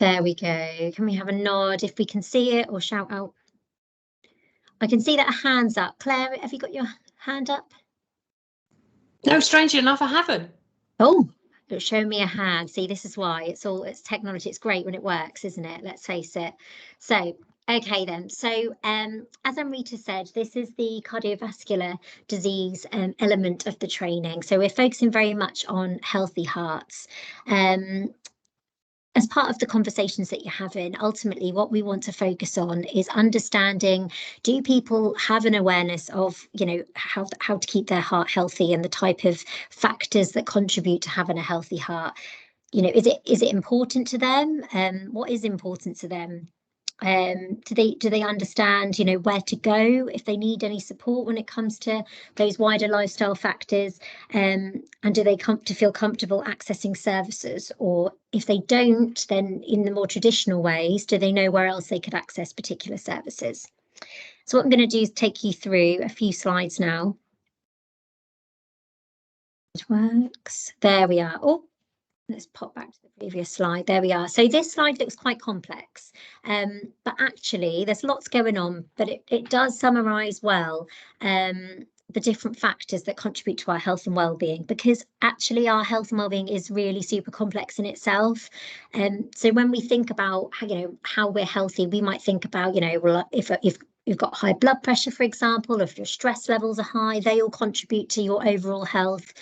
There we go. Can we have a nod if we can see it, or shout out? I can see that a hand's up. Claire, have you got your hand up? No, strangely enough, I haven't. Oh, it's showing me a hand. See, this is why it's technology. It's great when it works, isn't it? Let's face it. So, okay then. So, as Amrita said, this is the cardiovascular disease element of the training. So we're focusing very much on healthy hearts. As part of the conversations that you're having, ultimately what we want to focus on is understanding, do people have an awareness of, you know, how to keep their heart healthy and the type of factors that contribute to having a healthy heart? You know, is it important to them? What is important to them? Do they understand, you know, where to go if they need any support when it comes to those wider lifestyle factors? And do they come to feel comfortable accessing services? Or if they don't, then in the more traditional ways, do they know where else they could access particular services? So what I'm going to do is take you through a few slides now. It works. There we are. Oh, let's pop back to the previous slide. There we are. So this slide looks quite complex, but actually there's lots going on, but it does summarise well the different factors that contribute to our health and well-being, because actually our health and well-being is really super complex in itself. So when we think about how we're healthy, we might think about, well, if you've got high blood pressure, for example, if your stress levels are high, they all contribute to your overall health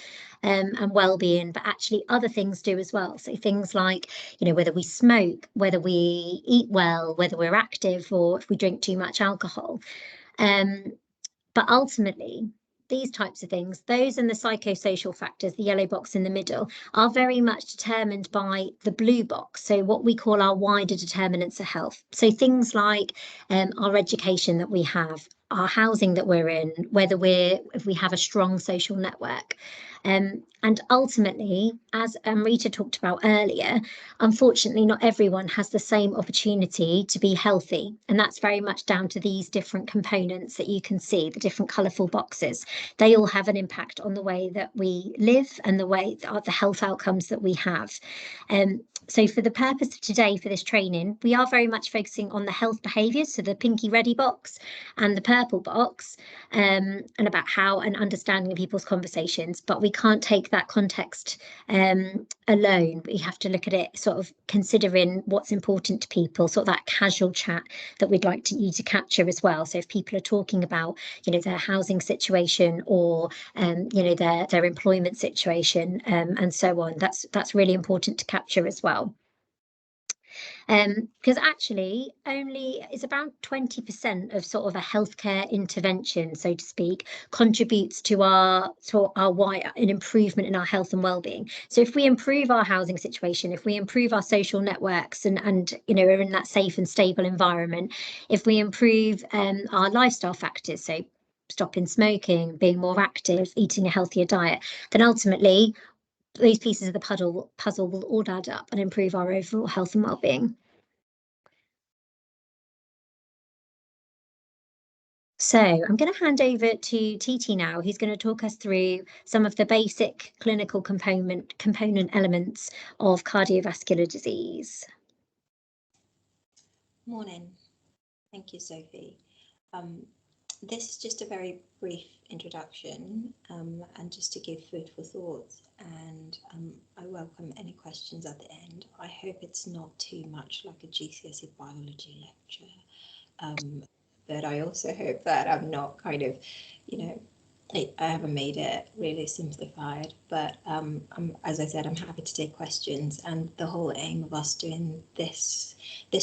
and well-being, but actually other things do as well. So things like, whether we smoke, whether we eat well, whether we're active, or if we drink too much alcohol. But ultimately, these types of things, those and the psychosocial factors, the yellow box in the middle, are very much determined by the blue box. So what we call our wider determinants of health. So things like our education that we have, our housing that we're in, if we have a strong social network. And ultimately, as Amrita talked about earlier, unfortunately, not everyone has the same opportunity to be healthy. And that's very much down to these different components that you can see, the different colourful boxes. They all have an impact on the way that we live and the health outcomes that we have. So for the purpose of today, for this training, we are very much focusing on the health behaviours, so the pinky ready box and the purple box, and about how and understanding people's conversations. But we can't take that context alone. We have to look at it sort of considering what's important to people, sort of that casual chat that we'd like you to capture as well. So if people are talking about, their housing situation or, their employment situation and so on, that's really important to capture as well. Because actually only it's about 20% of sort of a healthcare intervention, so to speak, contributes to an improvement in our health and well-being. So if we improve our housing situation, if we improve our social networks and are in that safe and stable environment, if we improve our lifestyle factors, so stopping smoking, being more active, eating a healthier diet, then ultimately these pieces of the puzzle will all add up and improve our overall health and well-being. So I'm going to hand over to Titi now, who's going to talk us through some of the basic clinical component elements of cardiovascular disease. Morning. Thank you, Sophie. This is just a very brief introduction and just to give food for thought, and I welcome any questions at the end. I hope it's not too much like a GCSE biology lecture, but I also hope that I'm not kind of, I haven't made it really simplified, but as I said, I'm happy to take questions, and the whole aim of us doing this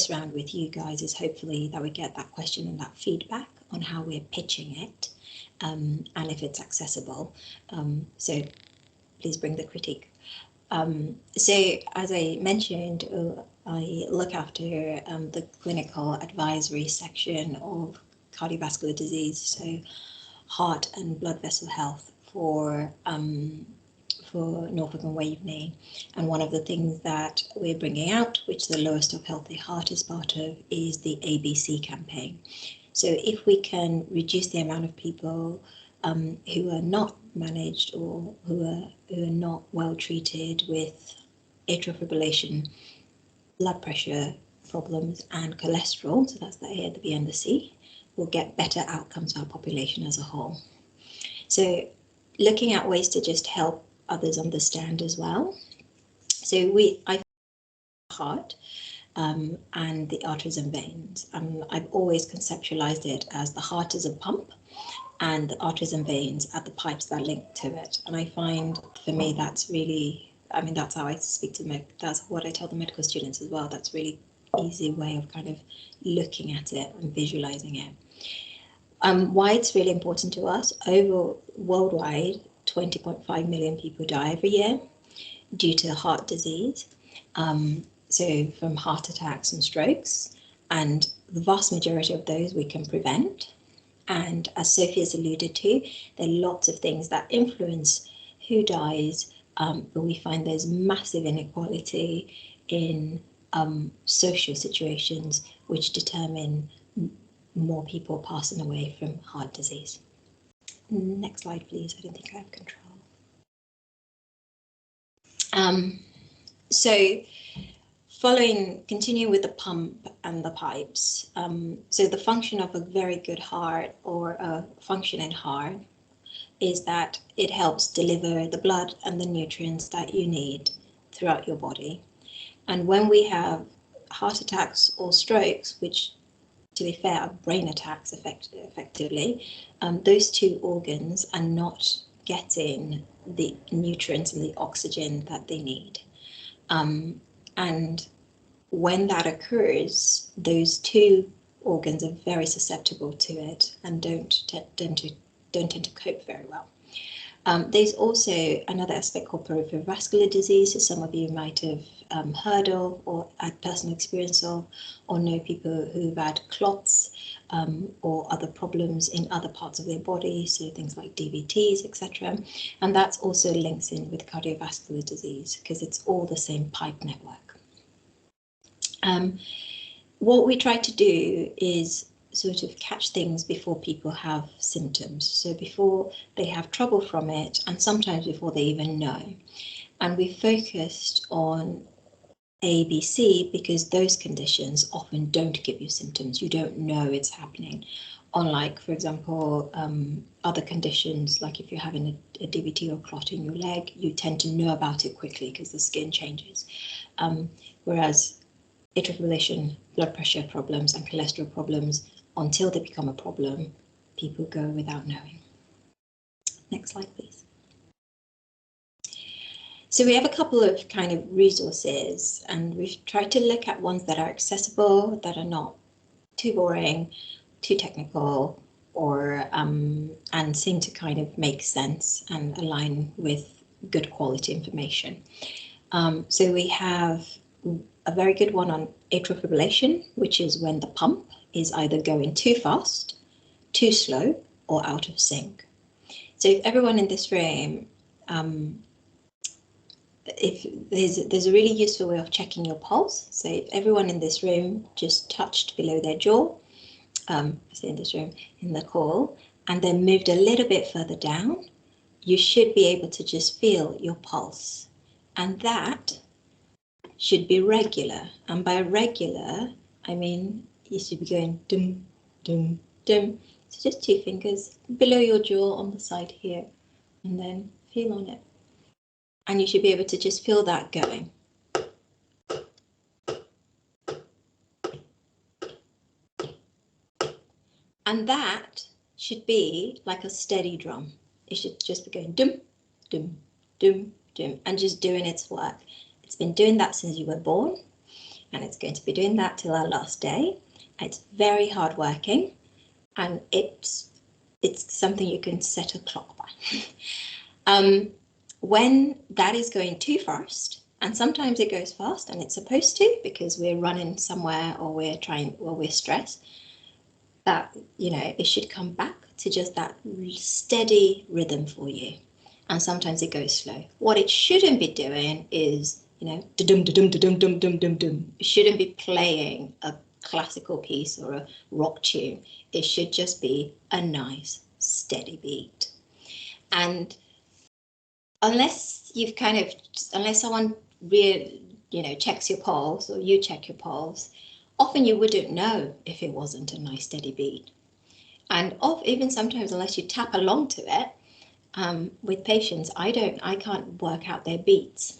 round with you guys is hopefully that we get that question and that feedback on how we're pitching it, and if it's accessible. So please bring the critique. So as I mentioned, I look after the clinical advisory section of cardiovascular disease, so heart and blood vessel health for Norfolk and Waveney. And one of the things that we're bringing out, which the Lowest of Healthy Heart is part of, is the ABC campaign. So if we can reduce the amount of people who are not managed or who are not well treated with atrial fibrillation, blood pressure problems and cholesterol, so that's the A, the B and the C, will get better outcomes for our population as a whole. So looking at ways to just help others understand as well. So I heart and the arteries and veins. I've always conceptualized it as the heart is a pump and the arteries and veins are the pipes that link to it. And I find for me that's really, I mean, that's how I speak to that's what I tell the medical students as well. That's really easy way of kind of looking at it and visualizing it. Why it's really important to us, over worldwide, 20.5 million people die every year due to heart disease. So from heart attacks and strokes, and the vast majority of those we can prevent. And as Sophie has alluded to, there are lots of things that influence who dies, but we find there's massive inequality in social situations which determine more people passing away from heart disease. Next slide, please. I don't think I have control. So continuing with the pump and the pipes. So the function of a very good heart or a functioning heart is that it helps deliver the blood and the nutrients that you need throughout your body. And when we have heart attacks or strokes, which to be fair are brain attacks effectively, those two organs are not getting the nutrients and the oxygen that they need. And when that occurs, those two organs are very susceptible to it and don't tend to cope very well. There's also another aspect called peripheral vascular disease, so some of you might have heard of or had personal experience of, or know people who've had clots or other problems in other parts of their body, so things like DVTs, etc. And that's also links in with cardiovascular disease because it's all the same pipe network. What we try to do is sort of catch things before people have symptoms, so before they have trouble from it, and sometimes before they even know. And we focused on ABC because those conditions often don't give you symptoms. You don't know it's happening. Unlike, for example, other conditions, like if you're having a DVT or clot in your leg, you tend to know about it quickly because the skin changes. Whereas atrial fibrillation, blood pressure problems and cholesterol problems, until they become a problem, people go without knowing. Next slide, please. So we have a couple of kind of resources, and we've tried to look at ones that are accessible, that are not too boring, too technical, or and seem to kind of make sense and align with good quality information. So we have a very good one on atrial fibrillation, which is when the pump is either going too fast, too slow, or out of sync. So if everyone in this room, if there's a really useful way of checking your pulse. So if everyone in this room just touched below their jaw, I say in this room, in the call, and then moved a little bit further down, you should be able to just feel your pulse. And that should be regular. And by regular, I mean you should be going dum, dum, dum. So just 2 fingers below your jaw on the side here, and then feel on it. And you should be able to just feel that going. And that should be like a steady drum. It should just be going dum, dum, dum, dum, and just doing its work. It's been doing that since you were born, and it's going to be doing that till our last day. It's very hard working, and it's something you can set a clock by. When that is going too fast, and sometimes it goes fast, and it's supposed to because we're running somewhere or we're stressed, that, you know, it should come back to just that steady rhythm for you. And sometimes it goes slow. What it shouldn't be doing is, you know, dum dum dum dum dum dum dum. It shouldn't be playing a classical piece or a rock tune. It should just be a nice steady beat. And unless someone really, checks your pulse, or you check your pulse, often you wouldn't know if it wasn't a nice steady beat. And even sometimes, unless you tap along to it, with patients, I can't work out their beats.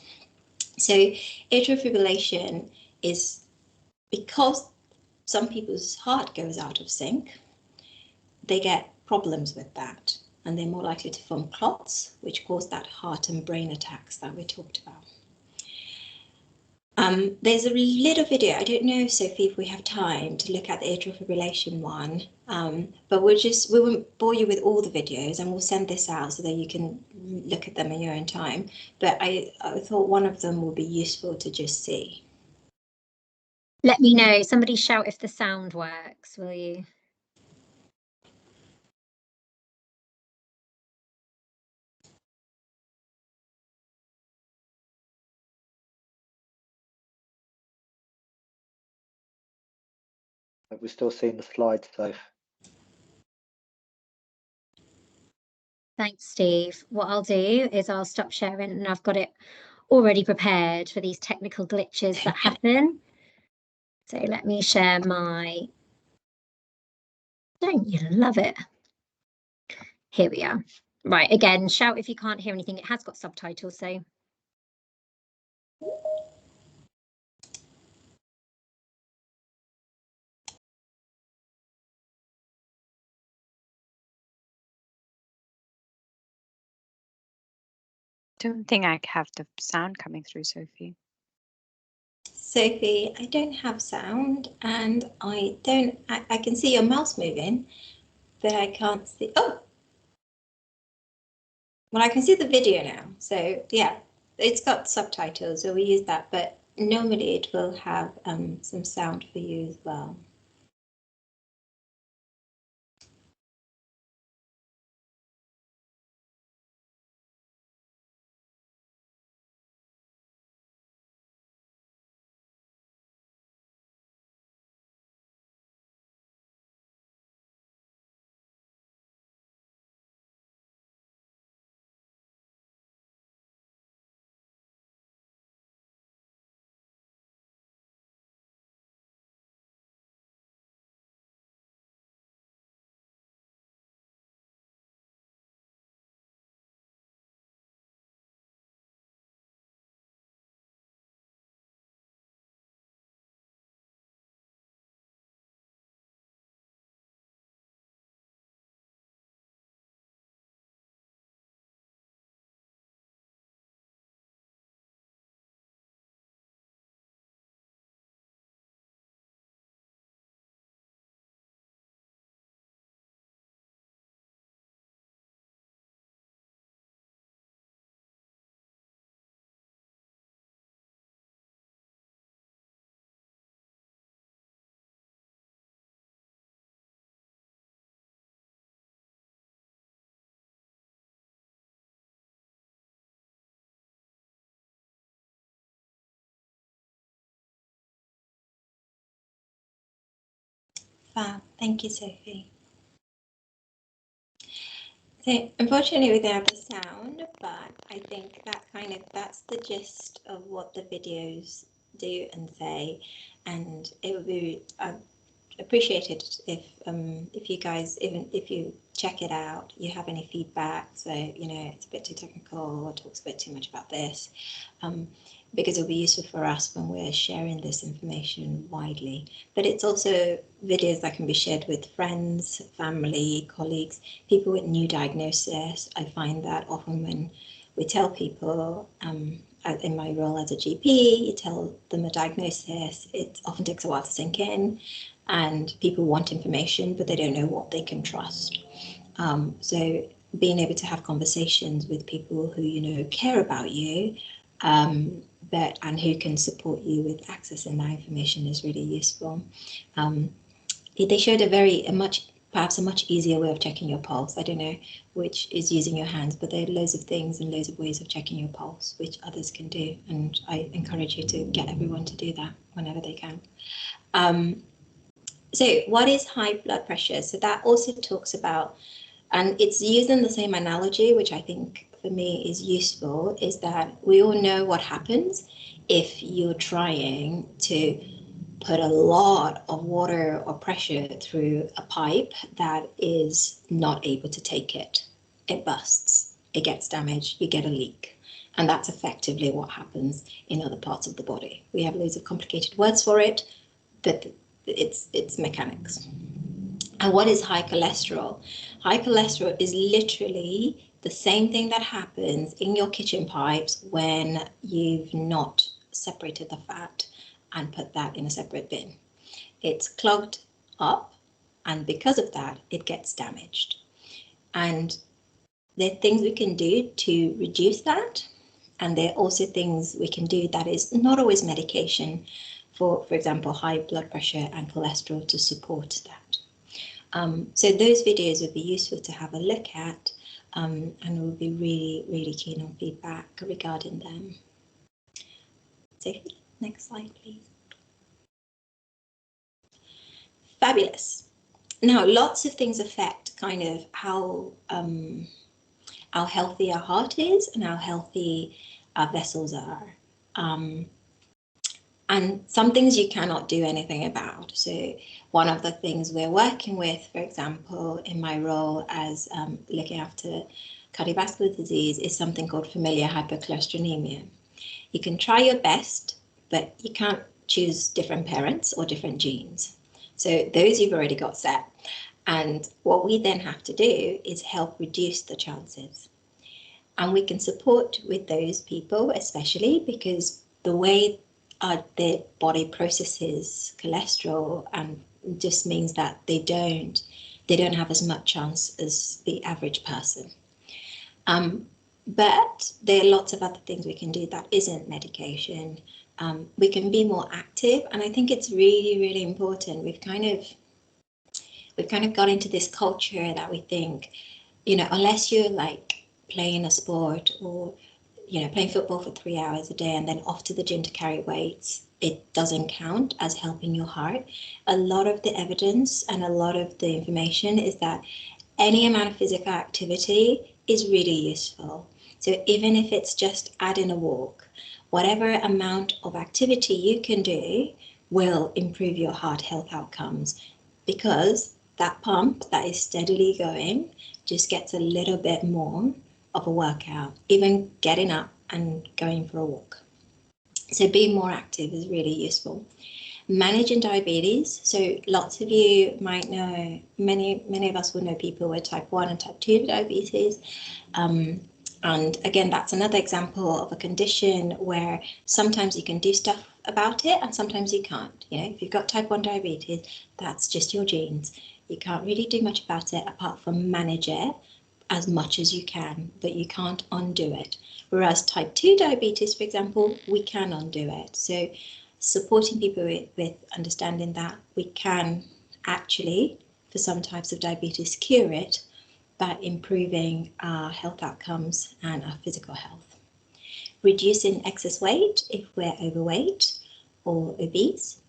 So atrial fibrillation is because some people's heart goes out of sync, they get problems with that, and they're more likely to form clots, which cause that heart and brain attacks that we talked about. There's a little video, I don't know, Sophie, if we have time to look at the atrial fibrillation one, but we won't bore you with all the videos, and we'll send this out so that you can look at them in your own time. But I thought one of them will be useful to just see. Let me know. Somebody shout if the sound works, will you? We're still seeing the slides, so. Thanks, Steve. What I'll do is I'll stop sharing, and I've got it already prepared for these technical glitches that happen. So let me share my, don't you love it? Here we are. Right, again, shout if you can't hear anything. It has got subtitles, so. Don't think I have the sound coming through, Sophie. Sophie, I don't have sound, and I can see your mouse moving, but I can't see. Oh, well, I can see the video now. So yeah, it's got subtitles, so we use that, but normally it will have some sound for you as well. Fab. Thank you, Sophie. So unfortunately we don't have the sound, but I think that's the gist of what the videos do and say, and it would be appreciated if you guys, even if you check it out, you have any feedback. So it's a bit too technical or talks a bit too much about this, because it'll be useful for us when we're sharing this information widely. But it's also videos that can be shared with friends, family, colleagues, people with new diagnosis. I find that often when we tell people, in my role as a GP, you tell them a diagnosis, it often takes a while to sink in, and people want information, but they don't know what they can trust. So being able to have conversations with people who care about you, and who can support you with accessing that information is really useful. They showed perhaps a much easier way of checking your pulse. I don't know which is using your hands, but there are loads of things and loads of ways of checking your pulse, which others can do. And I encourage you to get everyone to do that whenever they can. So what is high blood pressure? So that also talks about And it's using the same analogy, which I think for me is useful, is that we all know what happens if you're trying to put a lot of water or pressure through a pipe that is not able to take it. It bursts, it gets damaged, you get a leak. And that's effectively what happens in other parts of the body. We have loads of complicated words for it, but it's mechanics. And what is high cholesterol? High cholesterol is literally the same thing that happens in your kitchen pipes when you've not separated the fat and put that in a separate bin. It's clogged up, and because of that, it gets damaged. And there are things we can do to reduce that. And there are also things we can do that is not always medication, for example, high blood pressure and cholesterol to support that. So those videos would be useful to have a look at, and we'll be really, really keen on feedback regarding them. Sophie, next slide, please. Fabulous. Now, lots of things affect kind of how healthy our heart is and how healthy our vessels are. And some things you cannot do anything about. So one of the things we're working with, for example, in my role as looking after cardiovascular disease, is something called familial hypercholesterolemia. You can try your best, but you can't choose different parents or different genes. So those you've already got set. And what we then have to do is help reduce the chances. And we can support with those people, especially because the way their body processes cholesterol and just means that they don't have as much chance as the average person. But there are lots of other things we can do that isn't medication. We can be more active, and I think it's really, really important. We've kind of got into this culture that we think, you know, unless you're like playing a sport or, you know, playing football for 3 hours a day and then off to the gym to carry weights, it doesn't count as helping your heart. A lot of the evidence and a lot of the information is that any amount of physical activity is really useful. So even if it's just adding a walk, whatever amount of activity you can do will improve your heart health outcomes, because that pump that is steadily going just gets a little bit more of a workout, even getting up and going for a walk. So being more active is really useful. Managing diabetes. So lots of you might know, many of us will know people with type 1 and type 2 diabetes. And again, that's another example of a condition where sometimes you can do stuff about it and sometimes you can't. You know, if you've got type 1 diabetes, that's just your genes. You can't really do much about it apart from manage it as much as you can, but you can't undo it. Whereas type 2 diabetes, for example, we can undo it. So supporting people with understanding that we can actually, for some types of diabetes, cure it by improving our health outcomes and our physical health. Reducing excess weight if we're overweight or obese.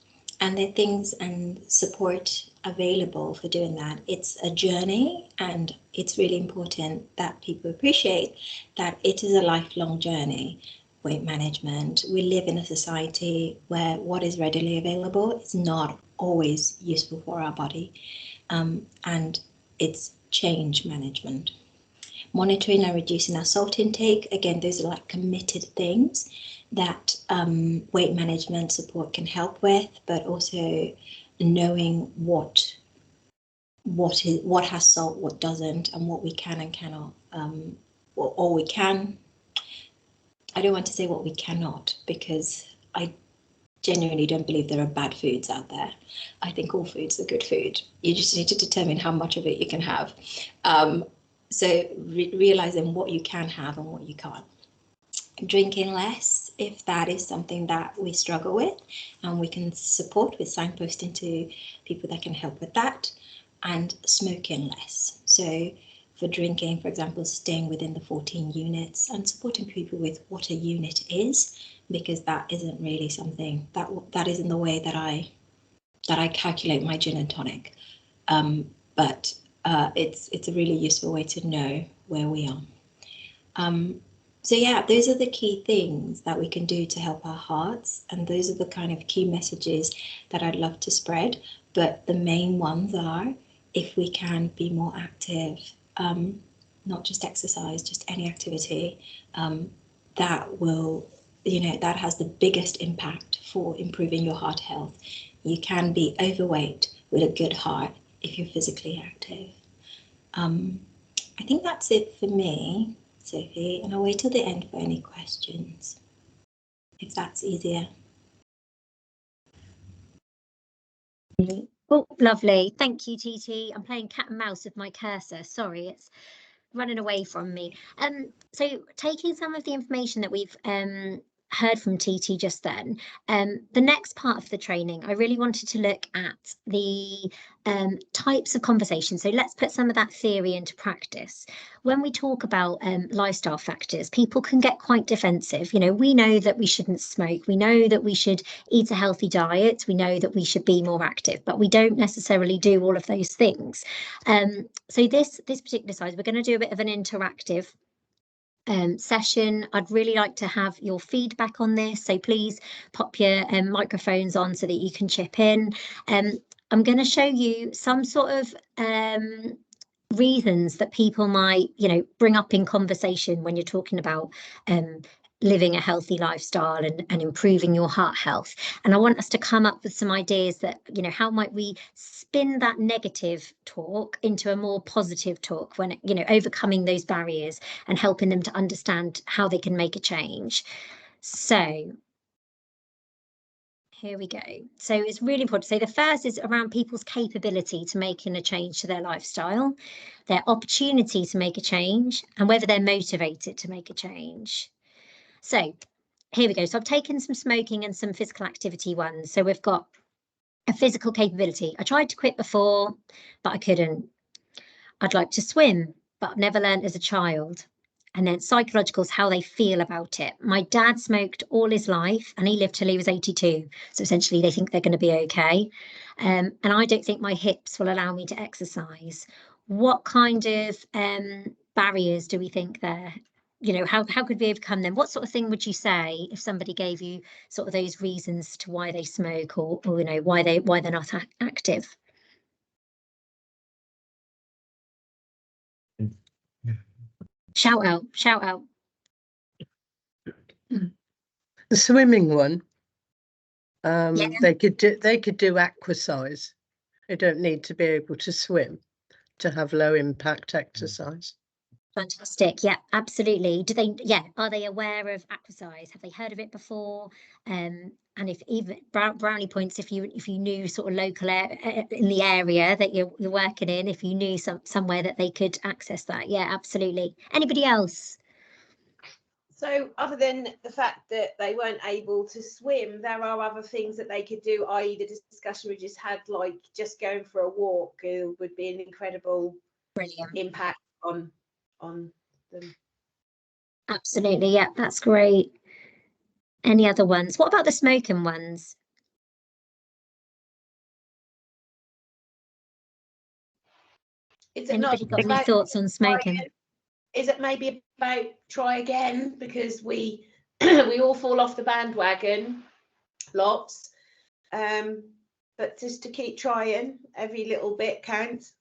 And there are things and support available for doing that. It's a journey, and it's really important that people appreciate that it is a lifelong journey. Weight management. We live in a society where what is readily available is not always useful for our body, and it's change management. Monitoring and reducing our salt intake. Again, those are like committed things that weight management support can help with, but also knowing what has salt, what doesn't, and what we can and cannot, or we can. I don't want to say what we cannot, because I genuinely don't believe there are bad foods out there. I think all foods are good food. You just need to determine how much of it you can have. So realizing what you can have and what you can't. Drinking less, if that is something that we struggle with, and we can support with signposting to people that can help with that. And smoking less. So for drinking, for example, staying within the 14 units and supporting people with what a unit is, because that isn't really something that isn't the way that I calculate my gin and tonic. But it's a really useful way to know where we are. So yeah, those are the key things that we can do to help our hearts, and those are the kind of key messages that I'd love to spread. But the main ones are, if we can be more active, not just exercise, just any activity, that will, that has the biggest impact for improving your heart health. You can be overweight with a good heart if you're physically active. I think that's it for me, Sophie, and I'll wait till the end for any questions, if that's easier. Oh, lovely. Thank you, TT. I'm playing cat and mouse with my cursor. Sorry, it's running away from me. So taking some of the information that we've heard from TT just then, the next part of the training, I really wanted to look at the types of conversations. So let's put some of that theory into practice. When we talk about lifestyle factors, people can get quite defensive. We know that we shouldn't smoke. We know that we should eat a healthy diet. We know that we should be more active, but we don't necessarily do all of those things. So this particular slide, we're going to do a bit of an interactive session. I'd really like to have your feedback on this, so please pop your microphones on so that you can chip in. I'm going to show you some sort of reasons that people might, bring up in conversation when you're talking about living a healthy lifestyle and improving your heart health. And I want us to come up with some ideas that, how might we spin that negative talk into a more positive talk when, overcoming those barriers and helping them to understand how they can make a change. So here we go. So it's really important. So the first is around people's capability to making a change to their lifestyle, their opportunity to make a change, and whether they're motivated to make a change. So here we go. So I've taken some smoking and some physical activity ones. So we've got a physical capability. I tried to quit before, but I couldn't. I'd like to swim, but I've never learned as a child. And then psychological is how they feel about it. My dad smoked all his life and he lived till he was 82. So essentially they think they're going to be okay. And I don't think my hips will allow me to exercise. What kind of barriers do we think there? How could we overcome them? What sort of thing would you say if somebody gave you sort of those reasons to why they smoke or why they're not active? Shout out. The swimming one. Yeah. They could do aquasize. They don't need to be able to swim to have low impact exercise. Fantastic. Yeah, absolutely. Are they aware of aquasize? Have they heard of it before? And if even brownie points, if you knew sort of local in the area that you're working in, if you knew somewhere that they could access that. Yeah, absolutely. Anybody else? So other than the fact that they weren't able to swim, there are other things that they could do, i.e. the discussion we just had, like just going for a walk would be an incredible impact on them. Absolutely. Yeah, that's great. Any other ones? What about the smoking ones? Anybody got any thoughts on smoking? Is it maybe about try again, because we we all fall off the bandwagon lots, but just to keep trying, every little bit counts.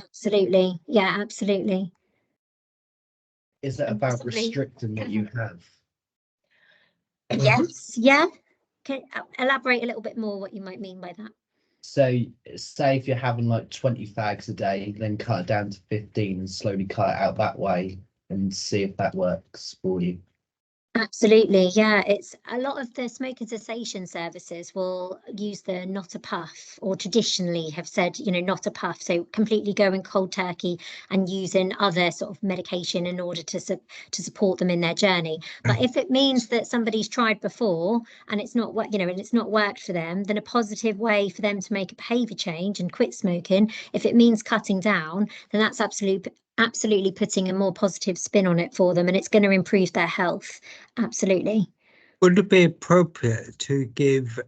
Absolutely. Yeah, absolutely. Is that about restricting what you have? Yes. Yeah. Can you elaborate a little bit more what you might mean by that? So say if you're having like 20 fags a day, then cut it down to 15 and slowly cut it out that way and see if that works for you. Absolutely, yeah. It's a lot of the smoking cessation services will use the not a puff, or traditionally have said, not a puff. So completely going cold turkey and using other sort of medication in order to support them in their journey. But if it means that somebody's tried before and it's not and it's not worked for them, then a positive way for them to make a behaviour change and quit smoking, if it means cutting down, then that's absolutely putting a more positive spin on it for them, and it's going to improve their health. Absolutely. Would it be appropriate to give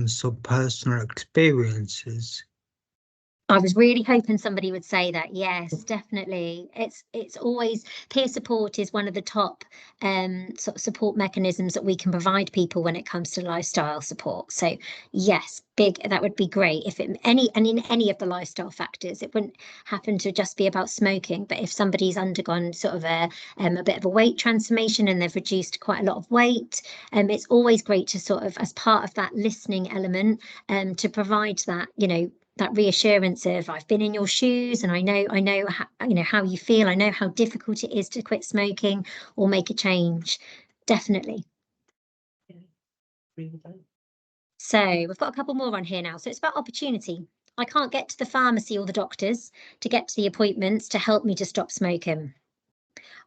some personal experiences? I was really hoping somebody would say that. Yes, definitely. It's always, peer support is one of the top sort of support mechanisms that we can provide people when it comes to lifestyle support. So yes, that would be great if in any of the lifestyle factors. It wouldn't happen to just be about smoking, but if somebody's undergone sort of a bit of a weight transformation and they've reduced quite a lot of weight, it's always great to sort of, as part of that listening element, to provide that, that reassurance of, I've been in your shoes and I know how you feel. I know how difficult it is to quit smoking or make a change. Definitely. So we've got a couple more on here now. So it's about opportunity. I can't get to the pharmacy or the doctors to get to the appointments to help me to stop smoking.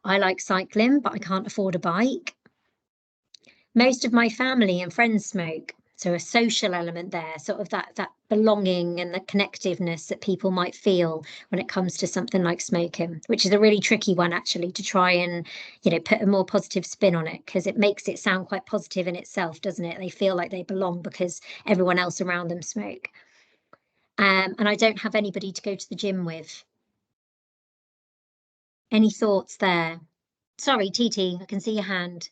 I like cycling, but I can't afford a bike. Most of my family and friends smoke. So a social element there, sort of that belonging and the connectiveness that people might feel when it comes to something like smoking, which is a really tricky one actually to try and, put a more positive spin on it, because it makes it sound quite positive in itself, doesn't it? They feel like they belong because everyone else around them smoke. And I don't have anybody to go to the gym with. Any thoughts there? Sorry, TT, I can see your hand.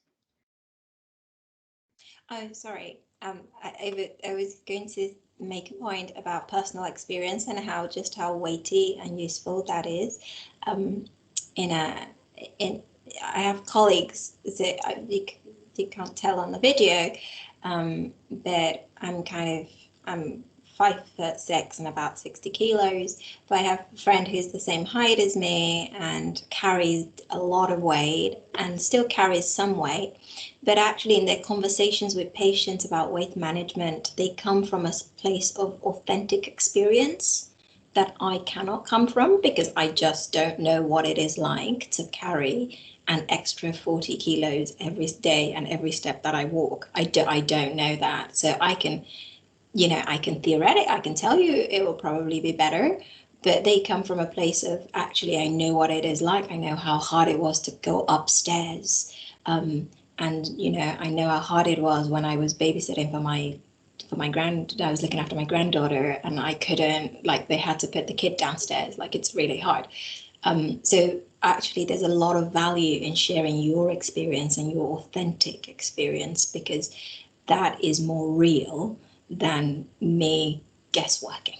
Oh, sorry. I was going to make a point about personal experience and how weighty and useful that is. I have colleagues that you can't tell on the video, but I'm 5'6" and about 60 kilos. But I have a friend who's the same height as me and carries a lot of weight and still carries some weight. But actually, in their conversations with patients about weight management, they come from a place of authentic experience that I cannot come from, because I just don't know what it is like to carry an extra 40 kilos every day and every step that I walk. I don't know that. So I can tell you it will probably be better, but they come from a place of, actually, I know what it is like. I know how hard it was to go upstairs. And, I know how hard it was when I was babysitting I was looking after my granddaughter, and I couldn't, they had to put the kid downstairs. It's really hard. So actually, there's a lot of value in sharing your experience and your authentic experience, because that is more real than me guessworking.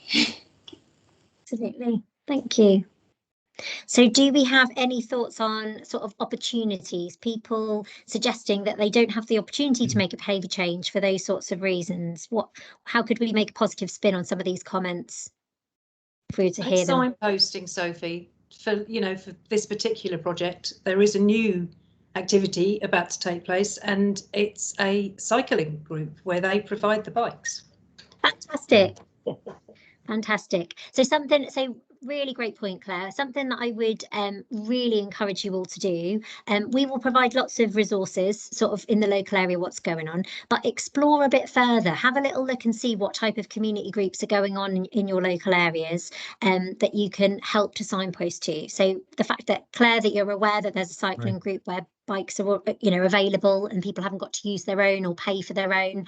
Absolutely. Thank you. So do we have any thoughts on sort of opportunities, people suggesting that they don't have the opportunity to make a behaviour change for those sorts of reasons? How could we make a positive spin on some of these comments if we were to hear them? Signposting, Sophie, for this particular project, there is a new activity about to take place, and it's a cycling group where they provide the bikes. Fantastic. Fantastic. So really great point, Claire. Something that I would really encourage you all to do. We will provide lots of resources sort of in the local area, what's going on, but explore a bit further. Have a little look and see what type of community groups are going on in your local areas that you can help to signpost to. So the fact that, Claire, that you're aware that there's a cycling group where bikes are available and people haven't got to use their own or pay for their own,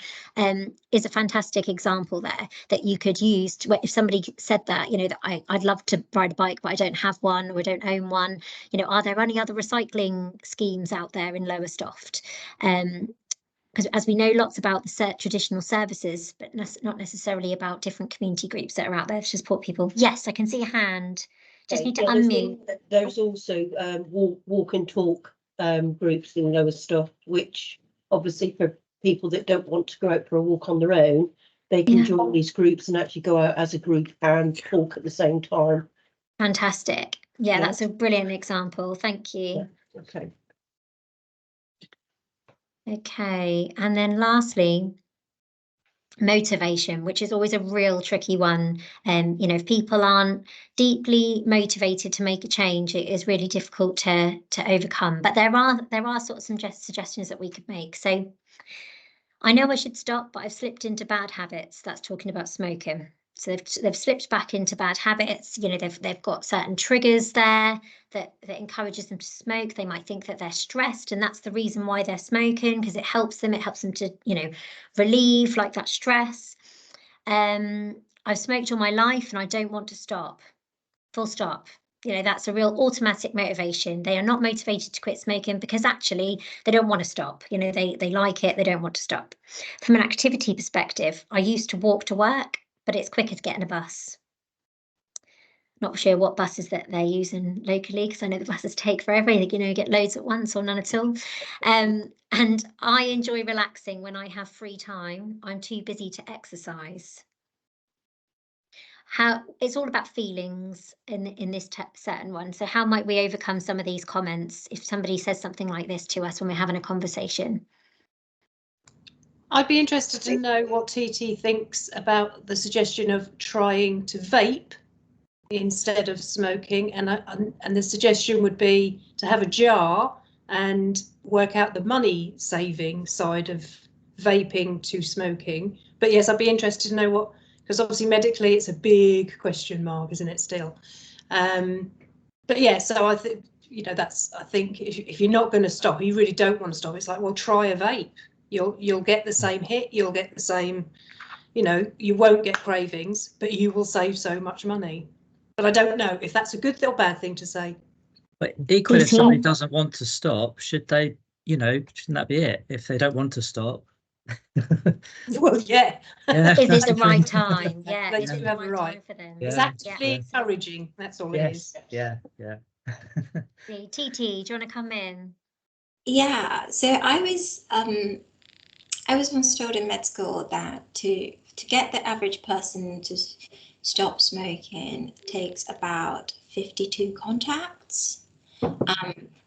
is a fantastic example there that you could use to, if somebody said that, that I'd love to ride a bike but I don't have one or I don't own one, are there any other recycling schemes out there in Lowestoft? Because as we know lots about the traditional services, but not necessarily about different community groups that are out there to support people. Yes, I can see a hand. Just need to unmute. There's also walk and talk groups in Lowestoft, which obviously for people that don't want to go out for a walk on their own, they can join these groups and actually go out as a group and talk at the same time. Fantastic. Yeah, that's a brilliant example. Thank you. Yeah. Okay. Okay, and then lastly, motivation, which is always a real tricky one. If people aren't deeply motivated to make a change, it is really difficult to overcome. But there are sort of some suggestions that we could make. So I know I should stop, but I've slipped into bad habits. That's talking about smoking. So they've slipped back into bad habits. They've got certain triggers there that encourages them to smoke. They might think that they're stressed, and that's the reason why they're smoking, because it helps them to relieve that stress. I've smoked all my life and I don't want to stop. Full stop. You know, that's a real automatic motivation. They are not motivated to quit smoking because actually they don't want to stop. You know, they like it, they don't want to stop. From an activity perspective, I used to walk to work, but it's quicker to get in a bus. Not sure what buses that they're using locally, because I know the buses take forever. You know, get loads at once or none at all. And I enjoy relaxing when I have free time. I'm too busy to exercise. How it's all about feelings in this certain one. So how might we overcome some of these comments if somebody says something like this to us when we're having a conversation? I'd be interested to know what TT thinks about the suggestion of trying to vape instead of smoking, and the suggestion would be to have a jar and work out the money saving side of vaping to smoking. But yes, I'd be interested to know what, because obviously medically it's a big question mark, isn't it still? But yeah, so I think, you know, that's, I think if you're not going to stop, you really don't want to stop, it's like, well, try a vape. You'll get the same hit, you'll get the same, you know, you won't get cravings, but you will save so much money. But I don't know if that's a good or bad thing to say. But equally, if somebody doesn't want to stop, should they, you know, shouldn't that be it? If they don't want to stop. Well, yeah. If it's the right time, yeah. They If do it's have the a right right. time for them. It's Yeah. actively encouraging, that's all it is. Yeah, yeah. TT, do you want to come in? Yeah, so I was once told in med school that to get the average person to stop smoking takes about 52 contacts.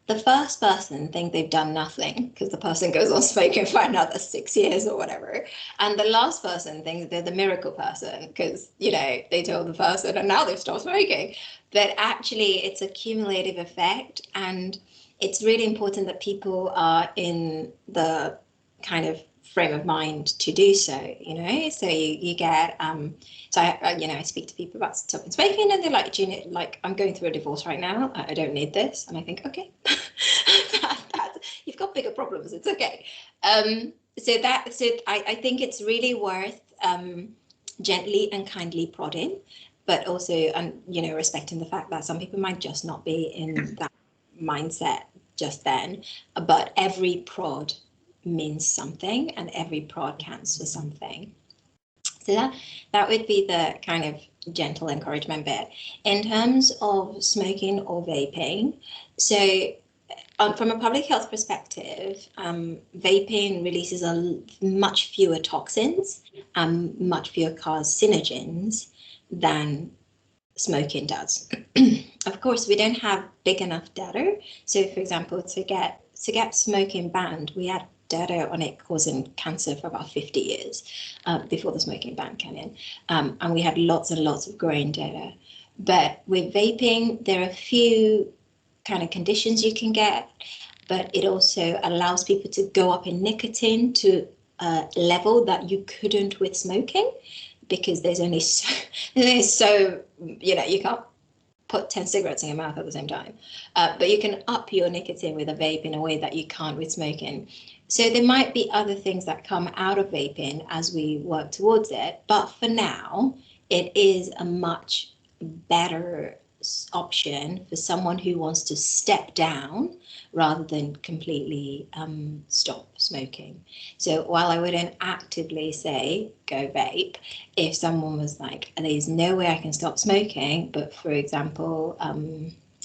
The first person thinks they've done nothing because the person goes on smoking for another 6 years or whatever. And the last person thinks they're the miracle person because, you know, they told the person and now they've stopped smoking. But actually it's a cumulative effect, and it's really important that people are in the kind of frame of mind to do so, you know. So you get so I you know, I speak to people about stopping smoking and they're like, do you know, like, I'm going through a divorce right now, I don't need this. And I think, okay, you've got bigger problems, it's okay. So I think it's really worth gently and kindly prodding, but also you know, respecting the fact that some people might just not be in that mindset just then, but every prod means something and every prod counts for something. So that would be the kind of gentle encouragement bit. In terms of smoking or vaping, so from a public health perspective, vaping releases much fewer toxins, much fewer carcinogens than smoking does. Of course, we don't have big enough data. So, for example, to get smoking banned, we had data on it causing cancer for about 50 years before the smoking ban came in, and we had lots and lots of growing data. But with vaping, there are a few kind of conditions you can get, but it also allows people to go up in nicotine to a level that you couldn't with smoking, because there's only so you know, you can't put 10 cigarettes in your mouth at the same time, but you can up your nicotine with a vape in a way that you can't with smoking. So there might be other things that come out of vaping as we work towards it, but for now it is a much better option for someone who wants to step down rather than completely stop smoking. So while I wouldn't actively say go vape, if someone was like, there's no way I can stop smoking, but for example,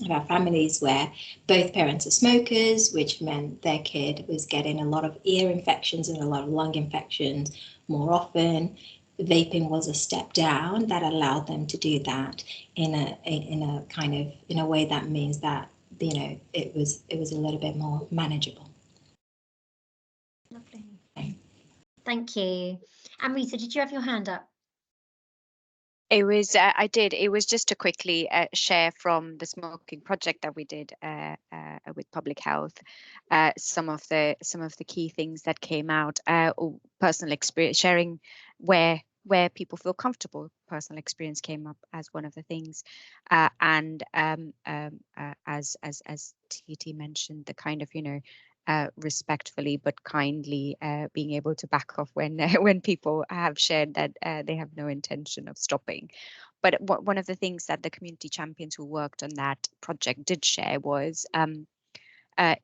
I've had families where both parents are smokers, which meant their kid was getting a lot of ear infections and a lot of lung infections more often. Vaping was a step down that allowed them to do that in a kind of, in a way that means that, you know, it was a little bit more manageable. Lovely. Thank you. Amrita, did you have your hand up? It was I did. It was just to quickly share from the smoking project that we did with public health, some of the key things that came out, or personal experience, sharing where people feel comfortable. Personal experience came up as one of the things, and as TT mentioned, the kind of, you know, respectfully but kindly, being able to back off when when people have shared that they have no intention of stopping. But one of the things that the community champions who worked on that project did share was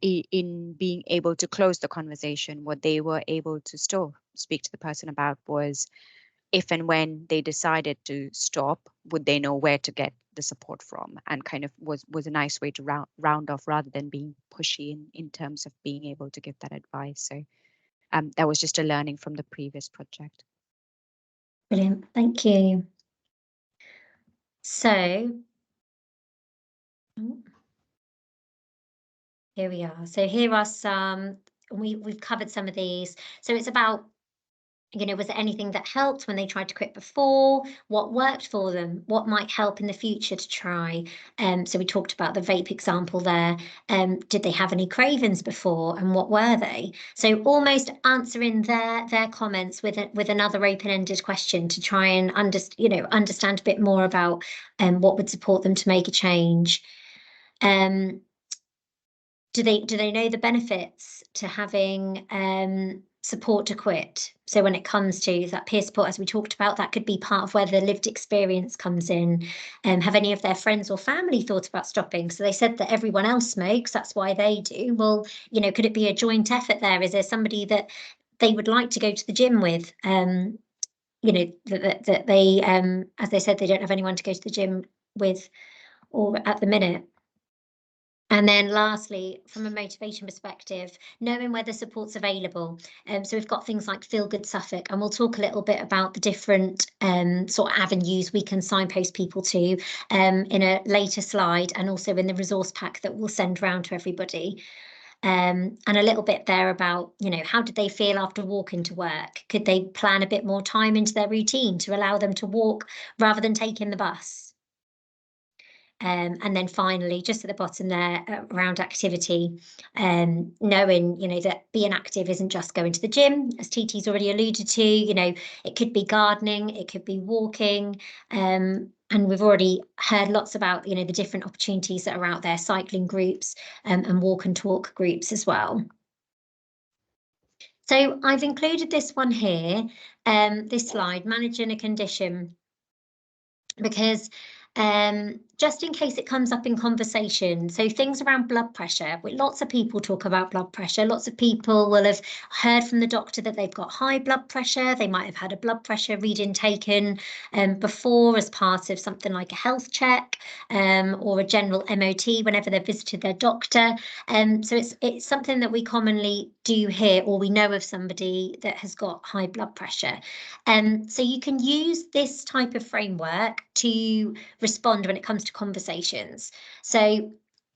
in being able to close the conversation, what they were able to still speak to the person about was if and when they decided to stop, would they know where to get the support from, and kind of was a nice way to round off rather than being pushy in terms of being able to give that advice. So that was just a learning from the previous project. Brilliant, thank you. So here we are. So here are some, we've covered some of these. So it's about, you know, was there anything that helped when they tried to quit before? What worked for them? What might help in the future to try? So we talked about the vape example there. Did they have any cravings before, and what were they? So almost answering their comments with another open-ended question to try and understand a bit more about what would support them to make a change. Do they know the benefits to having support to quit? So when it comes to that peer support, as we talked about, that could be part of where the lived experience comes in. Have any of their friends or family thought about stopping? So they said that everyone else smokes, that's why they do. Well, you know, could it be a joint effort there? Is there somebody that they would like to go to the gym with? You know, that they, as they said, they don't have anyone to go to the gym with or at the minute. And then lastly, from a motivation perspective, knowing where the support's available. So we've got things like Feel Good Suffolk, and we'll talk a little bit about the different sort of avenues we can signpost people to in a later slide, and also in the resource pack that we'll send round to everybody. And a little bit there about, you know, how did they feel after walking to work? Could they plan a bit more time into their routine to allow them to walk rather than taking the bus? And then finally, just at the bottom there, around activity, knowing, you know, that being active isn't just going to the gym, as TT's already alluded to. You know, it could be gardening, it could be walking, and we've already heard lots about, you know, the different opportunities that are out there, cycling groups and walk and talk groups as well. So I've included this one here, this slide, managing a condition, because just in case it comes up in conversation. So things around blood pressure, lots of people talk about blood pressure. Lots of people will have heard from the doctor that they've got high blood pressure. They might have had a blood pressure reading taken before as part of something like a health check or a general MOT whenever they've visited their doctor. So it's something that we commonly do hear, or we know of somebody that has got high blood pressure. So you can use this type of framework to respond when it comes to conversations. So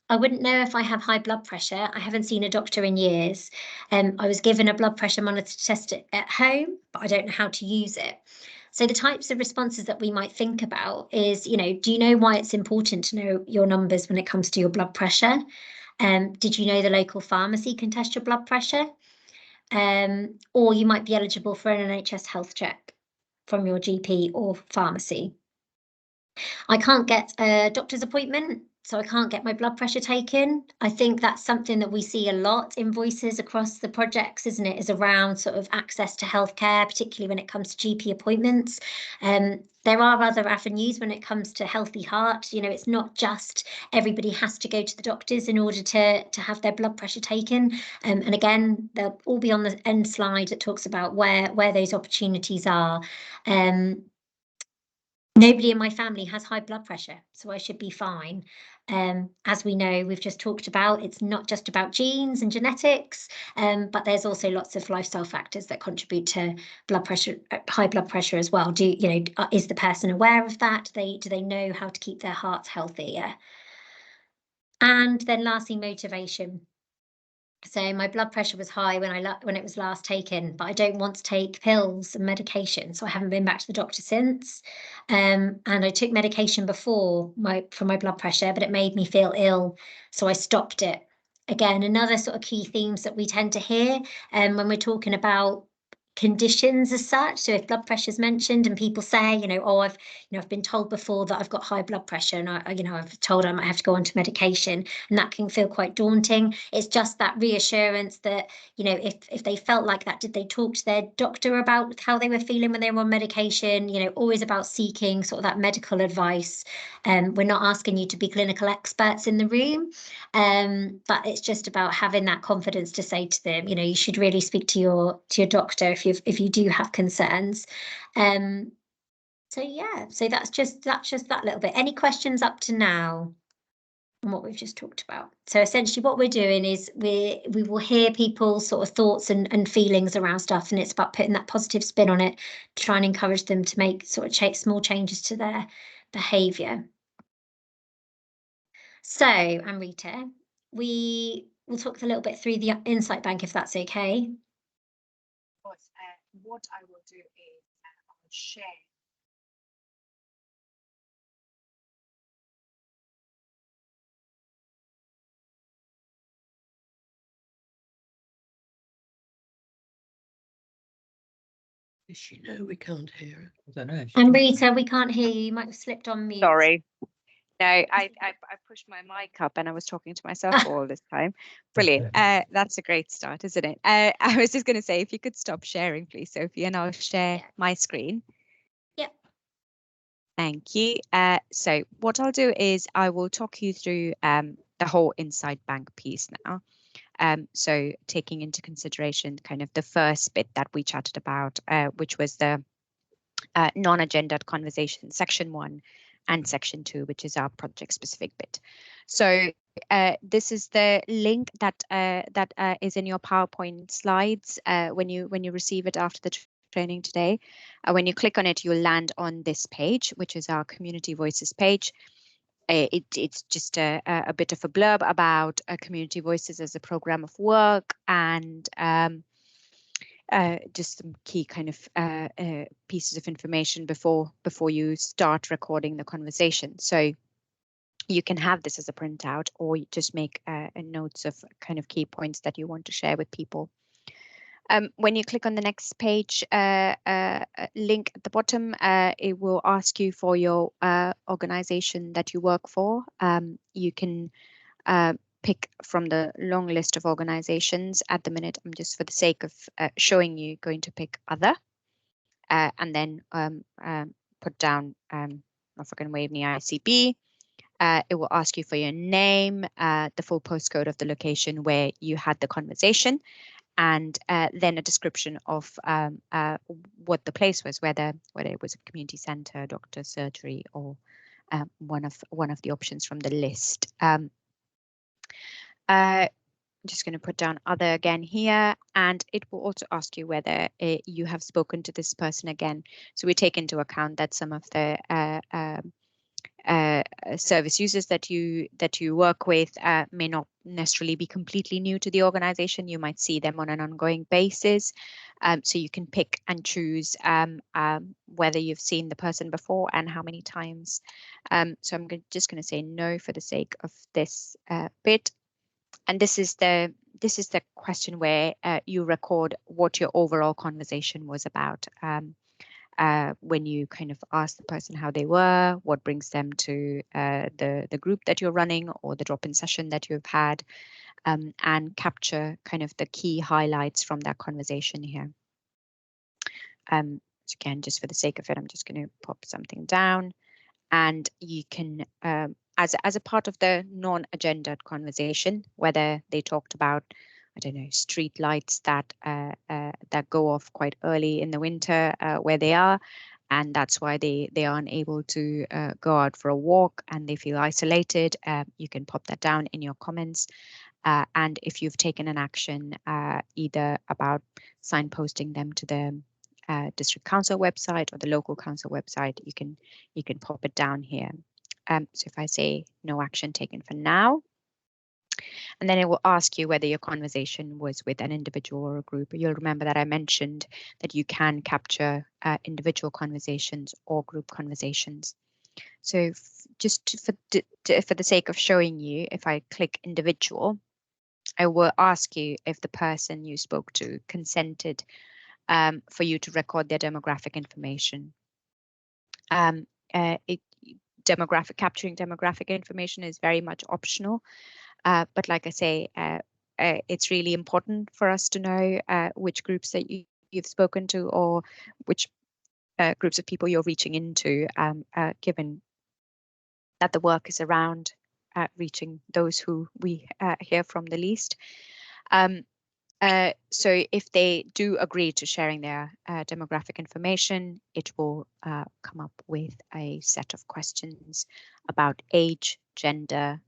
I wouldn't know if I have high blood pressure. I haven't seen a doctor in years. I was given a blood pressure monitor to test it at home, but I don't know how to use it. So the types of responses that we might think about is, you know, do you know why it's important to know your numbers when it comes to your blood pressure? Did you know the local pharmacy can test your blood pressure? Or you might be eligible for an NHS health check from your GP or pharmacy. I can't get a doctor's appointment, so I can't get my blood pressure taken. I think that's something that we see a lot in voices across the projects, isn't it? Is around sort of access to healthcare, particularly when it comes to GP appointments. There are other avenues when it comes to healthy heart. You know, it's not just everybody has to go to the doctors in order to have their blood pressure taken. And again, they'll all be on the end slide that talks about where those opportunities are. Nobody in my family has high blood pressure, so I should be fine. As we know, we've just talked about, it's not just about genes and genetics, but there's also lots of lifestyle factors that contribute to blood pressure, high blood pressure as well. Is the person aware of that? Do they know how to keep their hearts healthier? And then lastly, motivation. So my blood pressure was high when it was last taken, but I don't want to take pills and medication, so I haven't been back to the doctor since. And I took medication before for my blood pressure, but it made me feel ill, so I stopped it. Again, another sort of key themes that we tend to hear when we're talking about, conditions as such. So if blood pressure is mentioned and people say, oh, I've been told before that I've got high blood pressure, and I've told I might have to go onto medication, and that can feel quite daunting. It's just that reassurance that, if they felt like that, did they talk to their doctor about how they were feeling when they were on medication? Always about seeking sort of that medical advice. We're not asking you to be clinical experts in the room, but it's just about having that confidence to say to them, you should really speak to your doctor if you do have concerns. So yeah, so that's just that little bit. Any questions up to now on what we've just talked about? So essentially what we're doing is we will hear people's sort of thoughts and feelings around stuff, and it's about putting that positive spin on it to try and encourage them to make sort of small changes to their behaviour. So, Amrita, we will talk a little bit through the Insight Bank, if that's okay. What I will do is I'll share. We can't hear it. I don't know. Amrita, we can't hear you. You might have slipped on mute. Sorry. No, I pushed my mic up and I was talking to myself all this time. Brilliant. That's a great start, isn't it? I was just going to say, if you could stop sharing, please, Sophie, and I'll share my screen. Yep. Thank you. So what I'll do is I will talk you through the whole Insight Bank piece now. So taking into consideration kind of the first bit that we chatted about, which was the non-agendaed conversation, section 1 and section 2, which is our project specific bit. So this is the link that is in your PowerPoint slides when you receive it after the training today. When you click on it, you'll land on this page, which is our Community Voices page. It's just a bit of a blurb about Community Voices as a program of work, and just some key kind of pieces of information before you start recording the conversation. So you can have this as a printout, or you just make notes of kind of key points that you want to share with people. When you click on the next page link at the bottom, it will ask you for your organization that you work for. You can pick from the long list of organizations. At the minute, I'm just, for the sake of showing you, going to pick other, and then put down African Waveney ICB. It will ask you for your name, the full postcode of the location where you had the conversation, and then a description of what the place was, whether it was a community centre, doctor, surgery, or one of the options from the list. I'm just going to put down other again here, and it will also ask you whether you have spoken to this person again. So we take into account that some of the service users that you work with may not necessarily be completely new to the organization. You might see them on an ongoing basis, so you can pick and choose whether you've seen the person before and how many times. So I'm just going to say no for the sake of this bit. And this is the question where you record what your overall conversation was about. When you kind of ask the person how they were, what brings them to the group that you're running or the drop-in session that you've had, and capture kind of the key highlights from that conversation here. So again, just for the sake of it, I'm just going to pop something down, and you can, as a part of the non-agendaed conversation, whether they talked about, I don't know, street lights that go off quite early in the winter where they are, and that's why they aren't able to go out for a walk and they feel isolated. You can pop that down in your comments. And if you've taken an action, either about signposting them to the district council website or the local council website, you can pop it down here. So if I say no action taken for now, and then it will ask you whether your conversation was with an individual or a group. You'll remember that I mentioned that you can capture individual conversations or group conversations. So just for the sake of showing you, if I click individual, I will ask you if the person you spoke to consented for you to record their demographic information. Capturing demographic information is very much optional, but like I say, it's really important for us to know which groups that you've spoken to, or which groups of people you're reaching into, given that the work is around reaching those who we hear from the least. So if they do agree to sharing their demographic information, it will come up with a set of questions about age, gender,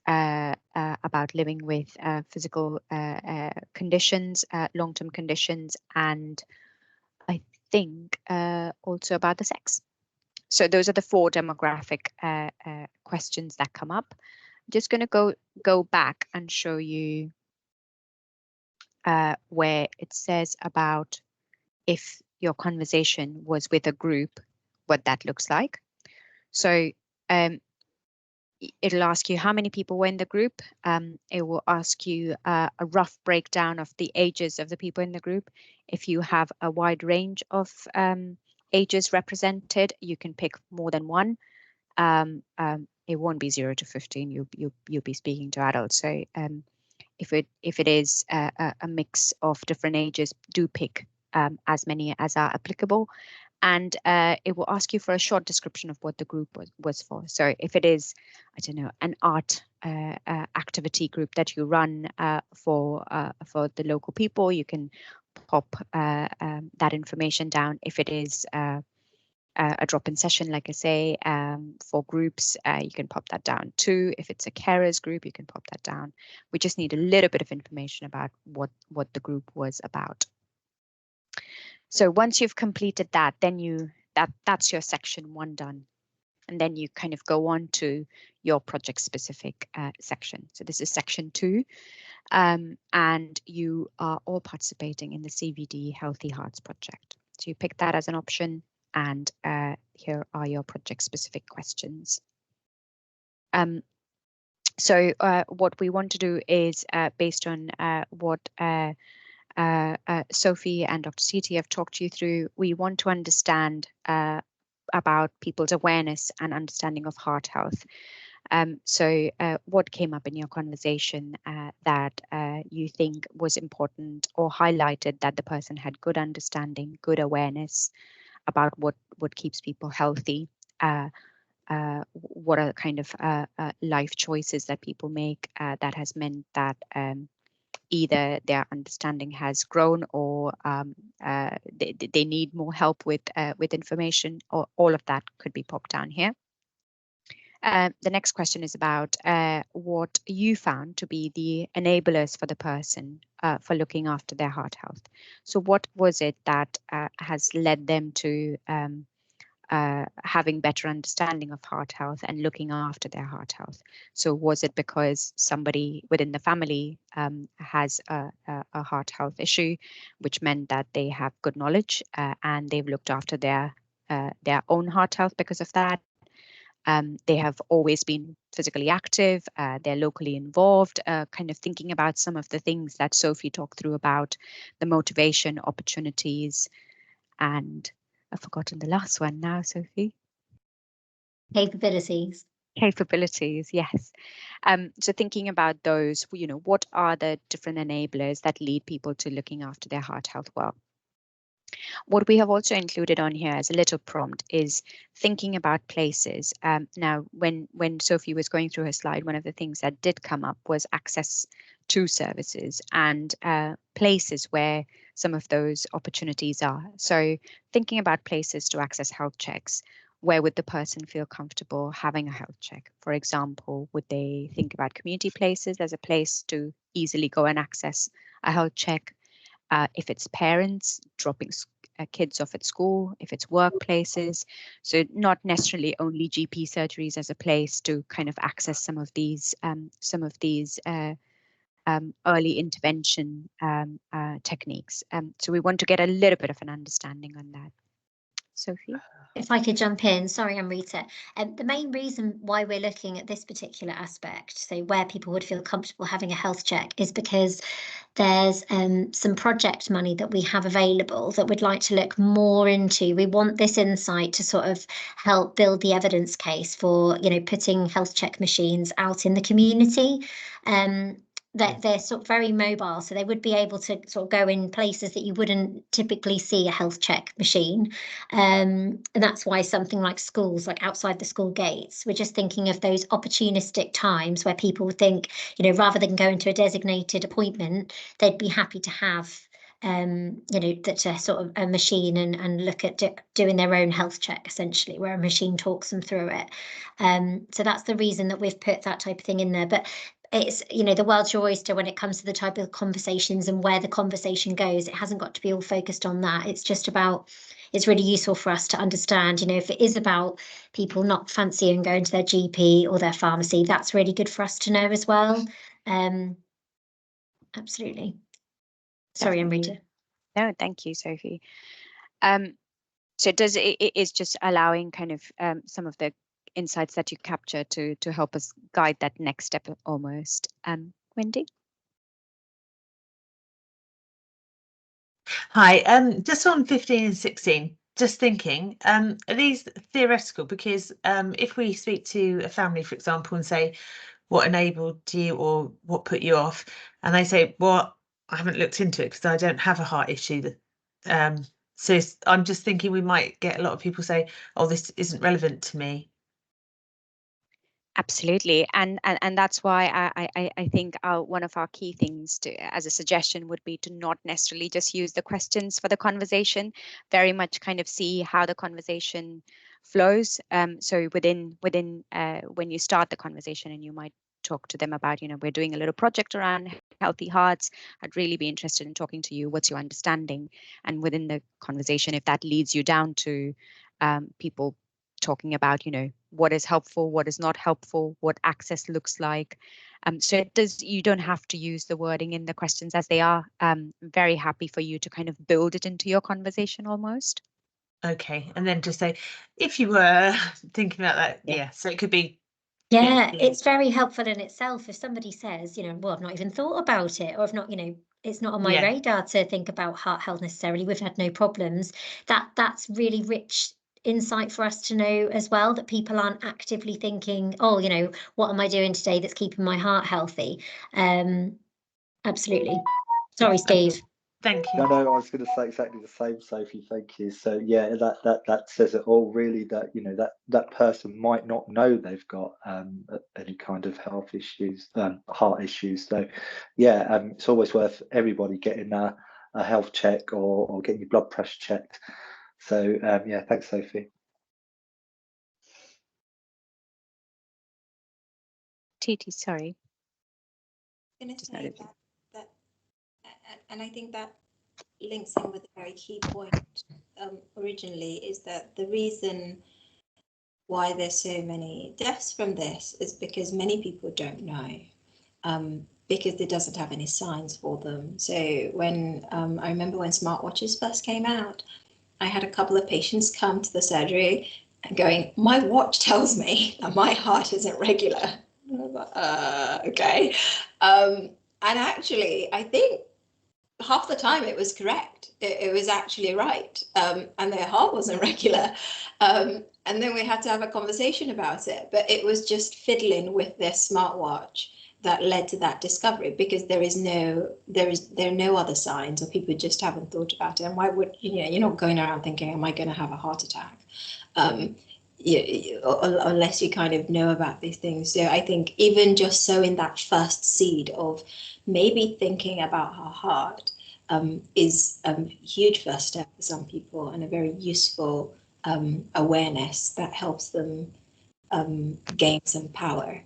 about living with physical conditions, long-term conditions, and I think also about the sex. So those are the 4 demographic questions that come up. I'm just going to go back and show you where it says about if your conversation was with a group, what that looks like. So it'll ask you how many people were in the group. It will ask you a rough breakdown of the ages of the people in the group. If you have a wide range of ages represented, you can pick more than one. It won't be 0 to 15. You'll be speaking to adults. So if it is a mix of different ages, do pick as many as are applicable. And it will ask you for a short description of what the group was for. So if it is, I don't know, an art activity group that you run for the local people, you can pop that information down. If it is a drop-in session, like I say, for groups, you can pop that down too. If it's a carers group, you can pop that down. We just need a little bit of information about what the group was about. So once you've completed that, then that's your section 1 done. And then you kind of go on to your project specific section. So this is section 2. And you are all participating in the CVD Healthy Hearts project. So you pick that as an option, and here are your project specific questions. So what we want to do is, based on what Sophie and Dr. Siti have talked you through, we want to understand about people's awareness and understanding of heart health. So what came up in your conversation that you think was important, or highlighted that the person had good understanding, good awareness about what keeps people healthy? What are the kind of life choices that people make that has meant that either their understanding has grown, or they need more help with information, or all of that could be popped down here. The next question is about what you found to be the enablers for the person for looking after their heart health. So what was it that has led them to having better understanding of heart health and looking after their heart health? So was it because somebody within the family has a heart health issue, which meant that they have good knowledge and they've looked after their own heart health because of that? They have always been physically active, they're locally involved, kind of thinking about some of the things that Sophie talked through about the motivation, opportunities, and I've forgotten the last one now, Sophie. Capabilities. Capabilities, yes. So thinking about those, what are the different enablers that lead people to looking after their heart health well? What we have also included on here as a little prompt is thinking about places. Now, when Sophie was going through her slide, one of the things that did come up was access to services and places where some of those opportunities are. So thinking about places to access health checks. Where would the person feel comfortable having a health check? For example, would they think about community places as a place to easily go and access a health check? If it's parents dropping kids off at school, if it's workplaces, so not necessarily only GP surgeries as a place to kind of access some of these early intervention techniques. So we want to get a little bit of an understanding on that. Sophie? If I could jump in, sorry, Amrita. The main reason why we're looking at this particular aspect, so where people would feel comfortable having a health check, is because there's some project money that we have available that we'd like to look more into. We want this insight to sort of help build the evidence case for, you know, putting health check machines out in the community. They're sort of very mobile, so they would be able to sort of go in places that you wouldn't typically see a health check machine. And that's why something like schools, like outside the school gates, we're just thinking of those opportunistic times where people would think, you know, rather than going to a designated appointment, they'd be happy to have you know, that a sort of a machine and look at doing their own health check, essentially, where a machine talks them through it. So that's the reason that we've put that type of thing in there. But it's, you know, the world's your oyster when it comes to the type of conversations and where the conversation goes. It hasn't got to be all focused on that. It's just about, it's really useful for us to understand, you know, if it is about people not fancying going to their GP or their pharmacy, that's really good for us to know as well. Absolutely. Sorry, Amrita. No, thank you, Sophie. So it is just allowing kind of some of the insights that you capture to help us guide that next step almost. Wendy? Hi, just on 15 and 16, just thinking, are these theoretical? Because if we speak to a family, for example, and say, what enabled you or what put you off? And they say, well, I haven't looked into it because I don't have a heart issue. So I'm just thinking we might get a lot of people say, oh, this isn't relevant to me. Absolutely, and that's why I think one of our key things as a suggestion would be to not necessarily just use the questions for the conversation, very much kind of see how the conversation flows. So within when you start the conversation and you might talk to them about, you know, we're doing a little project around healthy hearts. I'd really be interested in talking to you. What's your understanding? And within the conversation, if that leads you down to people talking about, you know, what is helpful, what is not helpful, what access looks like. So it does, you don't have to use the wording in the questions as they are. Very happy for you to kind of build it into your conversation almost. Okay, and then just say, if you were thinking about that, yeah, so it could be. Yeah, it's very helpful in itself. If somebody says, you know, well, I've not even thought about it, or if not, you know, it's not on my radar to think about heart health necessarily, we've had no problems. That's really rich insight for us to know as well, that people aren't actively thinking, oh, you know, what am I doing today that's keeping my heart healthy? Absolutely. Sorry, Steve. Thank you. No, I was going to say exactly the same, Sophie. Thank you. So yeah, that says it all, really. That, you know, that person might not know they've got any kind of health issues, heart issues. So yeah, it's always worth everybody getting a health check or getting your blood pressure checked. So yeah, thanks, Sophie. TT, sorry. I'm going to say that, and I think that links in with a very key point originally, is that the reason why there's so many deaths from this is because many people don't know, because it doesn't have any signs for them. So when I remember when smartwatches first came out, I had a couple of patients come to the surgery and going, my watch tells me that my heart isn't regular. And I was like, okay. And actually, I think half the time it was correct. It was actually right. And their heart wasn't regular. And then we had to have a conversation about it. But it was just fiddling with their smartwatch that led to that discovery, because there are no other signs, or people just haven't thought about it. And why would, you know, you're not going around thinking, am I going to have a heart attack? Unless you kind of know about these things. So I think even just sowing that first seed of maybe thinking about our heart is a huge first step for some people, and a very useful awareness that helps them gain some power,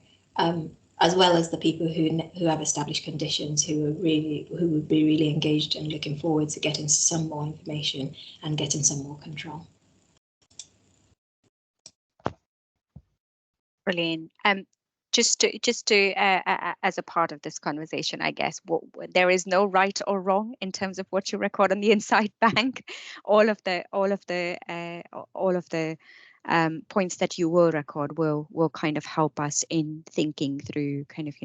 as well as the people who have established conditions, who would be really engaged and looking forward to getting some more information and getting some more control. Brilliant. just to as a part of this conversation, I guess there is no right or wrong in terms of what you record on the Insight Bank. all of the points that you will record will kind of help us in thinking through kind of,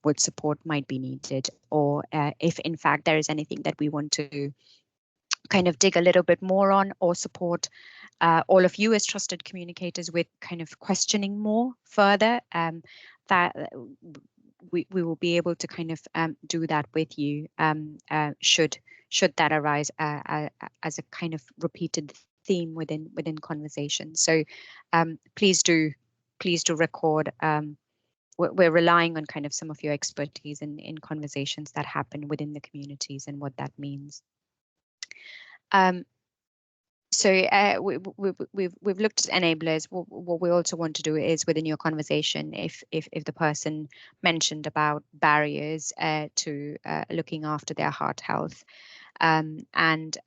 what support might be needed, or if in fact there is anything that we want to kind of dig a little bit more on, or support all of you as trusted communicators with kind of questioning more further, that we will be able to kind of do that with you, should that arise as a kind of repeated theme within conversation. So please do record. We're relying on kind of some of your expertise in conversations that happen within the communities and what that means. So we've looked at enablers. What we also want to do is within your conversation, if the person mentioned about barriers to looking after their heart health, and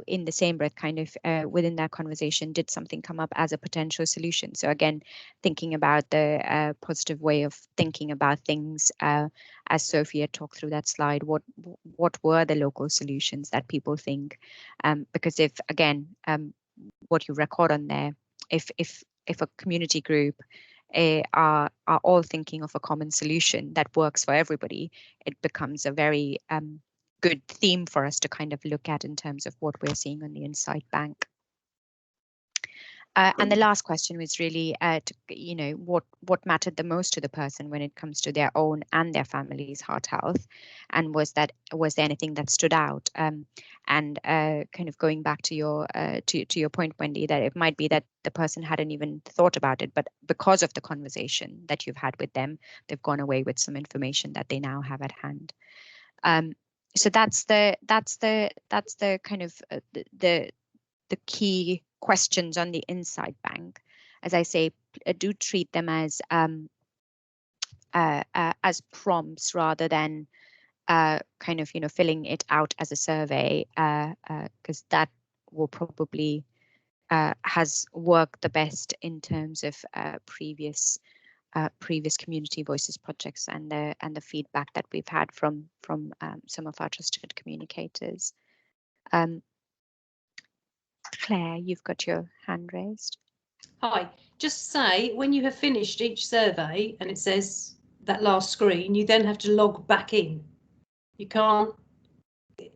in the same breath, kind of within that conversation, did something come up as a potential solution? So again, thinking about the positive way of thinking about things, as Sophia talked through that slide, what were the local solutions that people think? Because if again, what you record on there, if a community group are all thinking of a common solution that works for everybody, it becomes a very good theme for us to kind of look at in terms of what we're seeing on the Insight Bank. And the last question was really, what mattered the most to the person when it comes to their own and their family's heart health, and was there anything that stood out? And kind of going back to your point, Wendy, that it might be that the person hadn't even thought about it, but because of the conversation that you've had with them, they've gone away with some information that they now have at hand. So that's the kind of the key questions on the Insight Bank. As I say, do treat them as prompts rather than kind of filling it out as a survey, because that will probably has worked the best in terms of previous community voices projects and the feedback that we've had from some of our trusted communicators. Claire, you've got your hand raised. Hi, just say when you have finished each survey and it says that last screen, you then have to log back in. You can't,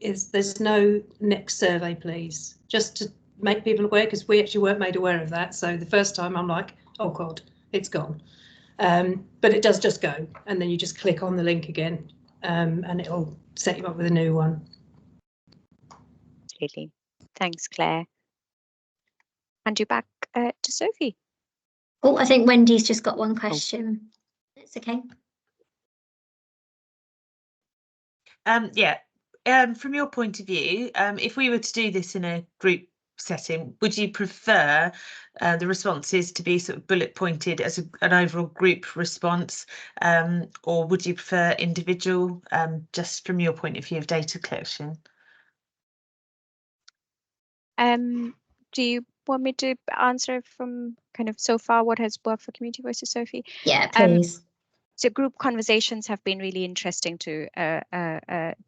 there's no next survey, please, just to make people aware, because we actually weren't made aware of that. So the first time I'm like, oh God, it's gone. But it does just go, and then you just click on the link again, and it'll set you up with a new one. Absolutely. Thanks, Claire. Hand you back to Sophie. Oh, I think Wendy's just got one question. It's okay. From your point of view, if we were to do this in a group setting, would you prefer the responses to be sort of bullet pointed as an overall group response, or would you prefer individual, just from your point of view of data collection? Do you want me to answer from kind of so far what has worked for Community Voices, Sophie? Yeah, please. So group conversations have been really interesting to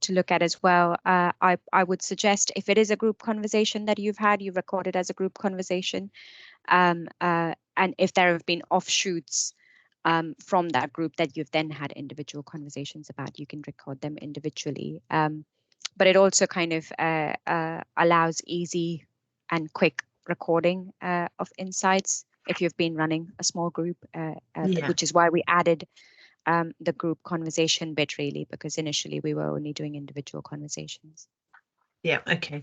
look at as well. I would suggest, if it is a group conversation that you've had, you record it as a group conversation, and if there have been offshoots from that group that you've then had individual conversations about, you can record them individually. But it also kind of allows easy and quick recording of insights if you've been running a small group, which is why we added the group conversation bit, really, because initially we were only doing individual conversations. Yeah, okay.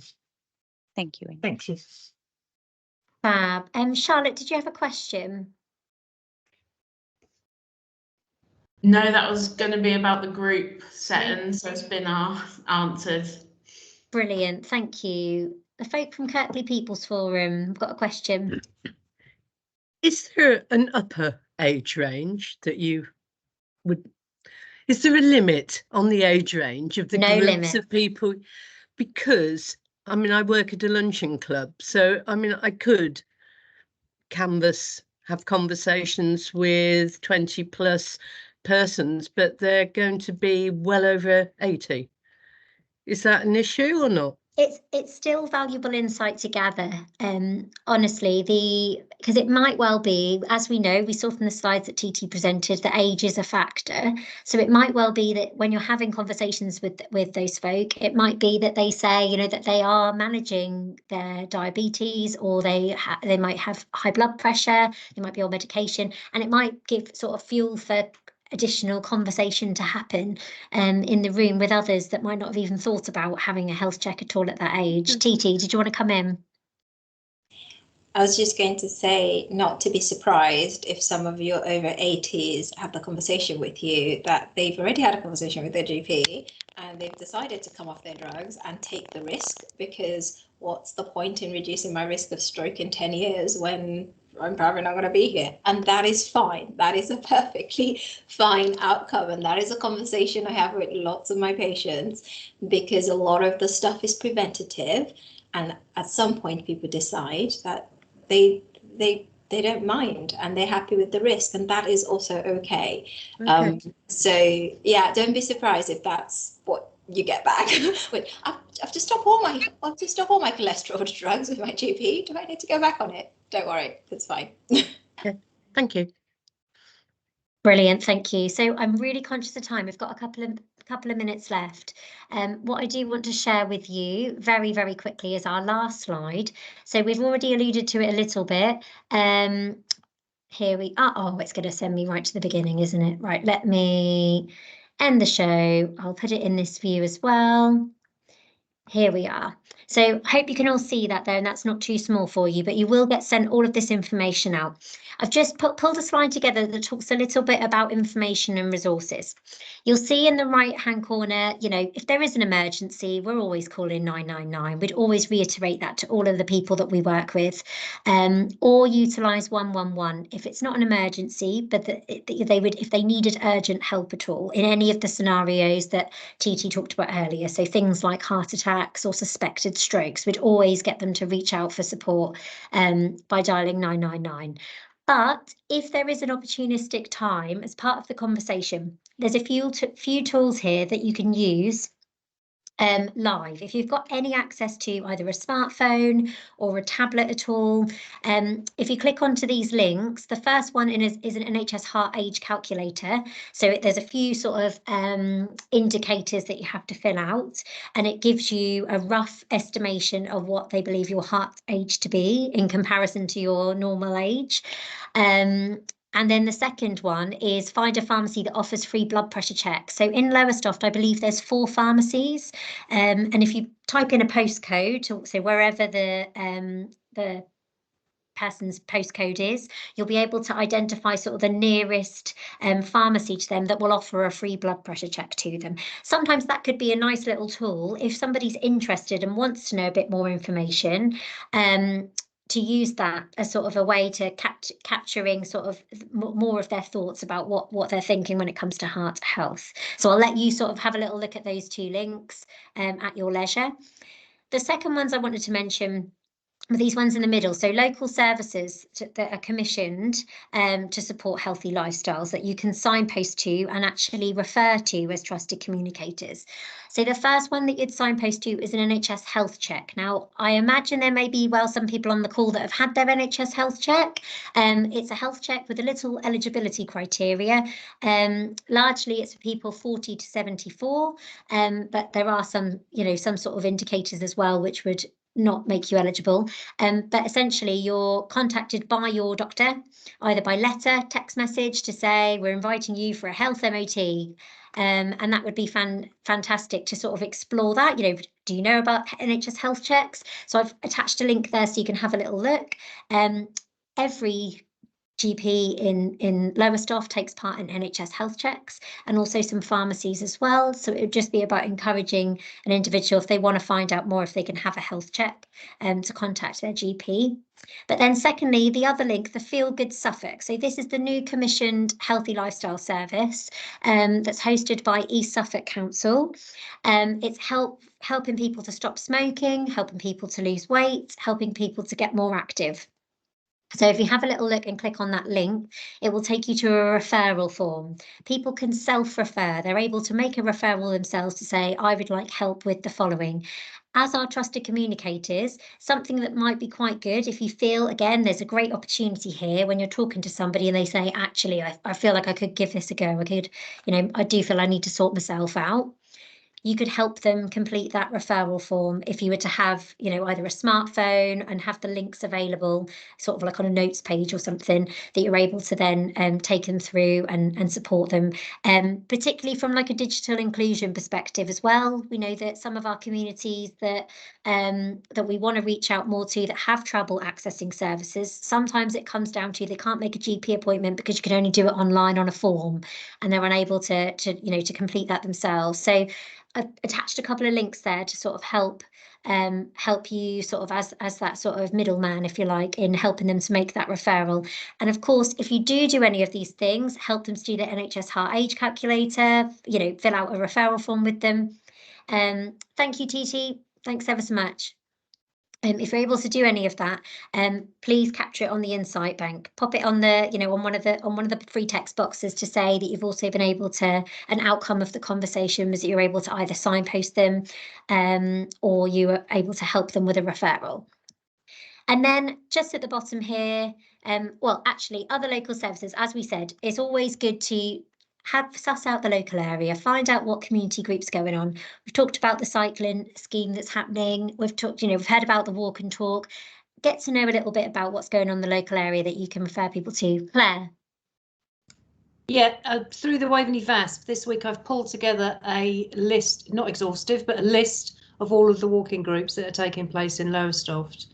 Thank you, Amy. Thank you. Fab. Charlotte, did you have a question? No, that was going to be about the group setting, so it's been answered. Brilliant, thank you. The folk from Kirkby People's Forum have got a question. Is there an upper age range that you would, is there a limit on the age range of the groups of people? Because, I mean, I work at a luncheon club, so, I mean, I could canvass have conversations with 20 plus persons, but they're going to be well over 80. Is that an issue or not? It's still valuable insight to gather. Honestly, because it might well be, as we know, we saw from the slides that TT presented, that age is a factor. So it might well be that when you're having conversations with those folk, it might be that they say, you know, that they are managing their diabetes, or they might have high blood pressure, they might be on medication, and it might give sort of fuel for additional conversation to happen in the room with others that might not have even thought about having a health check at all at that age. TT, did you want to come in? I was just going to say, not to be surprised if some of your over 80s have the conversation with you that they've already had a conversation with their GP and they've decided to come off their drugs and take the risk, because what's the point in reducing my risk of stroke in 10 years when I'm probably not going to be here? And that is fine. That is a perfectly fine outcome. And that is a conversation I have with lots of my patients, because a lot of the stuff is preventative. And at some point, people decide that they don't mind and they're happy with the risk, and that is also okay. So yeah, don't be surprised if that's what you get back. Wait, I have to stop all my cholesterol drugs with my GP. Do I need to go back on it? Don't worry, it's fine. Okay, thank you. Brilliant, thank you. So I'm really conscious of time. We've got a couple of minutes left. What I do want to share with you very, very quickly is our last slide. So we've already alluded to it a little bit. Here we are. Oh, it's going to send me right to the beginning, isn't it? Right, let me end the show. I'll put it in this view as well. Here we are. So I hope you can all see that there, and that's not too small for you, but you will get sent all of this information out. I've just pulled a slide together that talks a little bit about information and resources. You'll see in the right-hand corner, you know, if there is an emergency, we're always calling 999. We'd always reiterate that to all of the people that we work with, or utilise 111 if it's not an emergency, but they would, if they needed urgent help at all in any of the scenarios that TT talked about earlier. So things like heart attacks or suspected strokes, we'd always get them to reach out for support by dialing 999. But if there is an opportunistic time as part of the conversation, there's a few tools here that you can use live. If you've got any access to either a smartphone or a tablet at all, if you click onto these links, the first one is an NHS heart age calculator. So there's a few sort of indicators that you have to fill out, and it gives you a rough estimation of what they believe your heart age to be in comparison to your normal age. And then the second one is find a pharmacy that offers free blood pressure checks. So in Lowestoft, I believe there's 4 pharmacies. And if you type in a postcode, so wherever the person's postcode is, you'll be able to identify sort of the nearest pharmacy to them that will offer a free blood pressure check to them. Sometimes that could be a nice little tool if somebody's interested and wants to know a bit more information. To use that as sort of a way to capturing sort of more of their thoughts about what they're thinking when it comes to heart health. So I'll let you sort of have a little look at those 2 links at your leisure. The second ones I wanted to mention, these ones in the middle, so local services that are commissioned to support healthy lifestyles that you can signpost to and actually refer to as trusted communicators. So the first one that you'd signpost to is an NHS health check. Now, I imagine there may be, well, some people on the call that have had their NHS health check. It's a health check with a little eligibility criteria. Largely, it's for people 40 to 74, but there are some, you know, some sort of indicators as well, which would not make you eligible. But essentially you're contacted by your doctor, either by letter, text message to say, we're inviting you for a health MOT. And that would be fantastic to sort of explore that. You know, do you know about NHS health checks? So I've attached a link there so you can have a little look. Every GP in Lowestoft takes part in NHS health checks, and also some pharmacies as well. So it would just be about encouraging an individual, if they want to find out more, if they can have a health check, to contact their GP. But then secondly, the other link, the Feel Good Suffolk. So this is the new commissioned healthy lifestyle service that's hosted by East Suffolk Council. It's helping people to stop smoking, helping people to lose weight, helping people to get more active. So if you have a little look and click on that link, it will take you to a referral form. People can self-refer. They're able to make a referral themselves to say, I would like help with the following. As our trusted communicators, something that might be quite good if you feel, again, there's a great opportunity here when you're talking to somebody and they say, actually, I feel like I could give this a go. I could, I do feel I need to sort myself out. You could help them complete that referral form if you were to have, either a smartphone and have the links available, sort of like on a notes page or something, that you're able to then take them through and support them, particularly from like a digital inclusion perspective as well. We know that some of our communities that we want to reach out more to that have trouble accessing services, sometimes it comes down to they can't make a GP appointment because you can only do it online on a form, and they're unable to complete that themselves. So I've attached a couple of links there to sort of help you sort of as that sort of middleman, if you like, in helping them to make that referral. And of course, if you do any of these things, help them to do the NHS Heart Age Calculator, fill out a referral form with them. Thank you, TT. Thanks ever so much. If you're able to do any of that, please capture it on the insight bank. Pop it on the, on one of the free text boxes to say that you've also been able to. An outcome of the conversation was that you're able to either signpost them, or you were able to help them with a referral. And then just at the bottom here, well, actually, other local services, as we said, it's always good to suss out the local area, find out what community groups going on. We've talked about the cycling scheme that's happening. We've talked, we've heard about the walk and talk. Get to know a little bit about what's going on in the local area that you can refer people to. Claire. Yeah, through the Waveney VASP this week, I've pulled together a list, not exhaustive, but a list of all of the walking groups that are taking place in Lowestoft.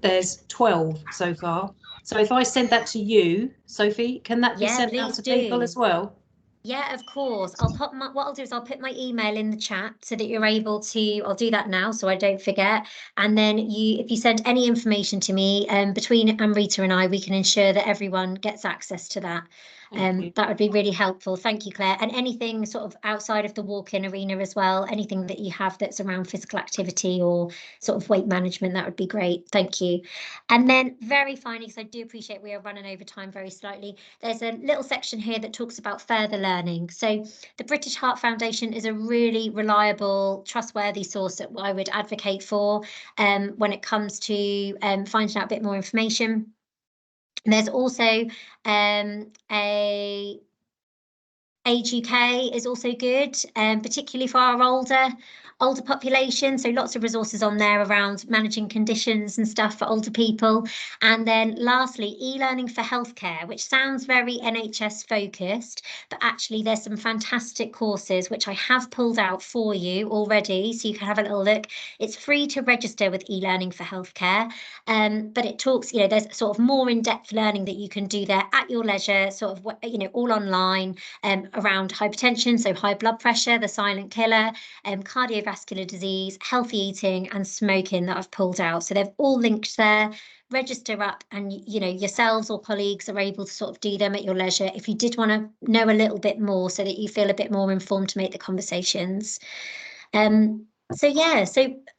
There's 12 so far. So if I send that to you, Sophie, can that be sent out to people as well? Yeah, of course. What I'll do is I'll put my email in the chat so that you're able to, I'll do that now so I don't forget. And then if you send any information to me, between Amrita and I, we can ensure that everyone gets access to that. That would be really helpful. Thank you, Claire. And anything sort of outside of the walk-in arena as well, anything that you have that's around physical activity or sort of weight management, that would be great. Thank you. And then very finally, because I do appreciate we are running over time very slightly, there's a little section here that talks about further learning. So the British Heart Foundation is a really reliable, trustworthy source that I would advocate for when it comes to finding out a bit more information. There's also Age UK is also good, particularly for our older population. So lots of resources on there around managing conditions and stuff for older people. And then lastly, e-learning for healthcare, which sounds very NHS focused, but actually there's some fantastic courses which I have pulled out for you already, so you can have a little look. It's free to register with e-learning for healthcare, but it talks, there's sort of more in-depth learning that you can do there at your leisure, sort of, all online, around hypertension, so high blood pressure, the silent killer, cardiovascular disease, healthy eating and smoking that I've pulled out. So they've all linked there. Register up and, yourselves or colleagues are able to sort of do them at your leisure if you did want to know a little bit more so that you feel a bit more informed to make the conversations. So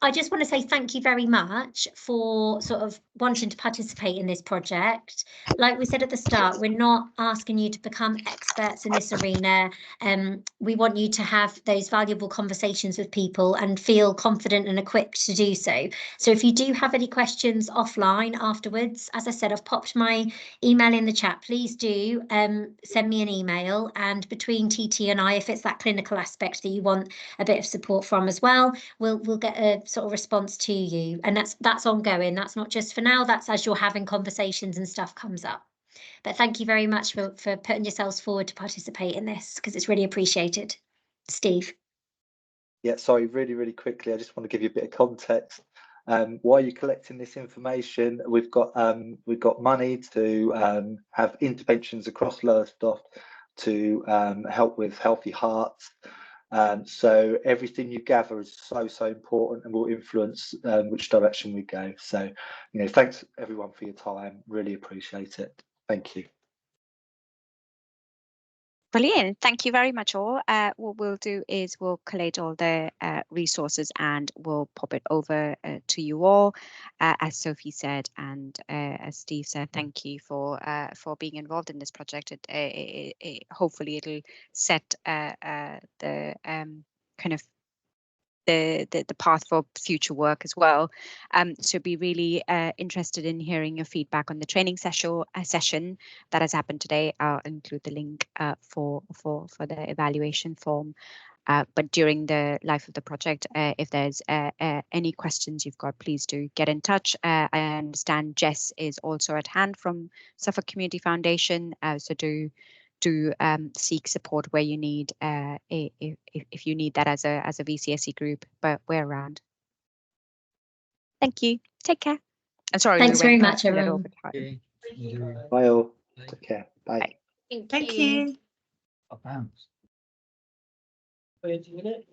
I just want to say thank you very much for sort of wanting to participate in this project. Like we said at the start, we're not asking you to become experts in this arena. We want you to have those valuable conversations with people and feel confident and equipped to do so. So if you do have any questions offline afterwards, as I said, I've popped my email in the chat. Please do send me an email, and between TT and I, if it's that clinical aspect that you want a bit of support from as well, we'll get a sort of response to you. And that's ongoing. That's not just for now, that's as you're having conversations and stuff comes up. But thank you very much for putting yourselves forward to participate in this, because it's really appreciated. Steve. Yeah, sorry, really quickly, I just want to give you a bit of context. While you're collecting this information, we've got money to have interventions across Lowestoft to help with healthy hearts. So everything you gather is so important and will influence which direction we go. So, thanks everyone for your time. Really appreciate it. Thank you. Brilliant. Thank you very much all. What we'll do is we'll collate all the resources and we'll pop it over to you all. As Sophie said and as Steve said, thank you for being involved in this project. Hopefully it'll set the kind of the path for future work as well. So be really interested in hearing your feedback on the training session that has happened today. I'll include the link for the evaluation form. But during the life of the project, if there's any questions you've got, please do get in touch. I understand Jess is also at hand from Suffolk Community Foundation, so do seek support where you need, if you need that as a VCSE group, but we're around. Thank you. Take care. I'm sorry. Thanks very much, everyone. Bye all. Take care. Bye. Thank you. Oh, bounce. Wait a minute.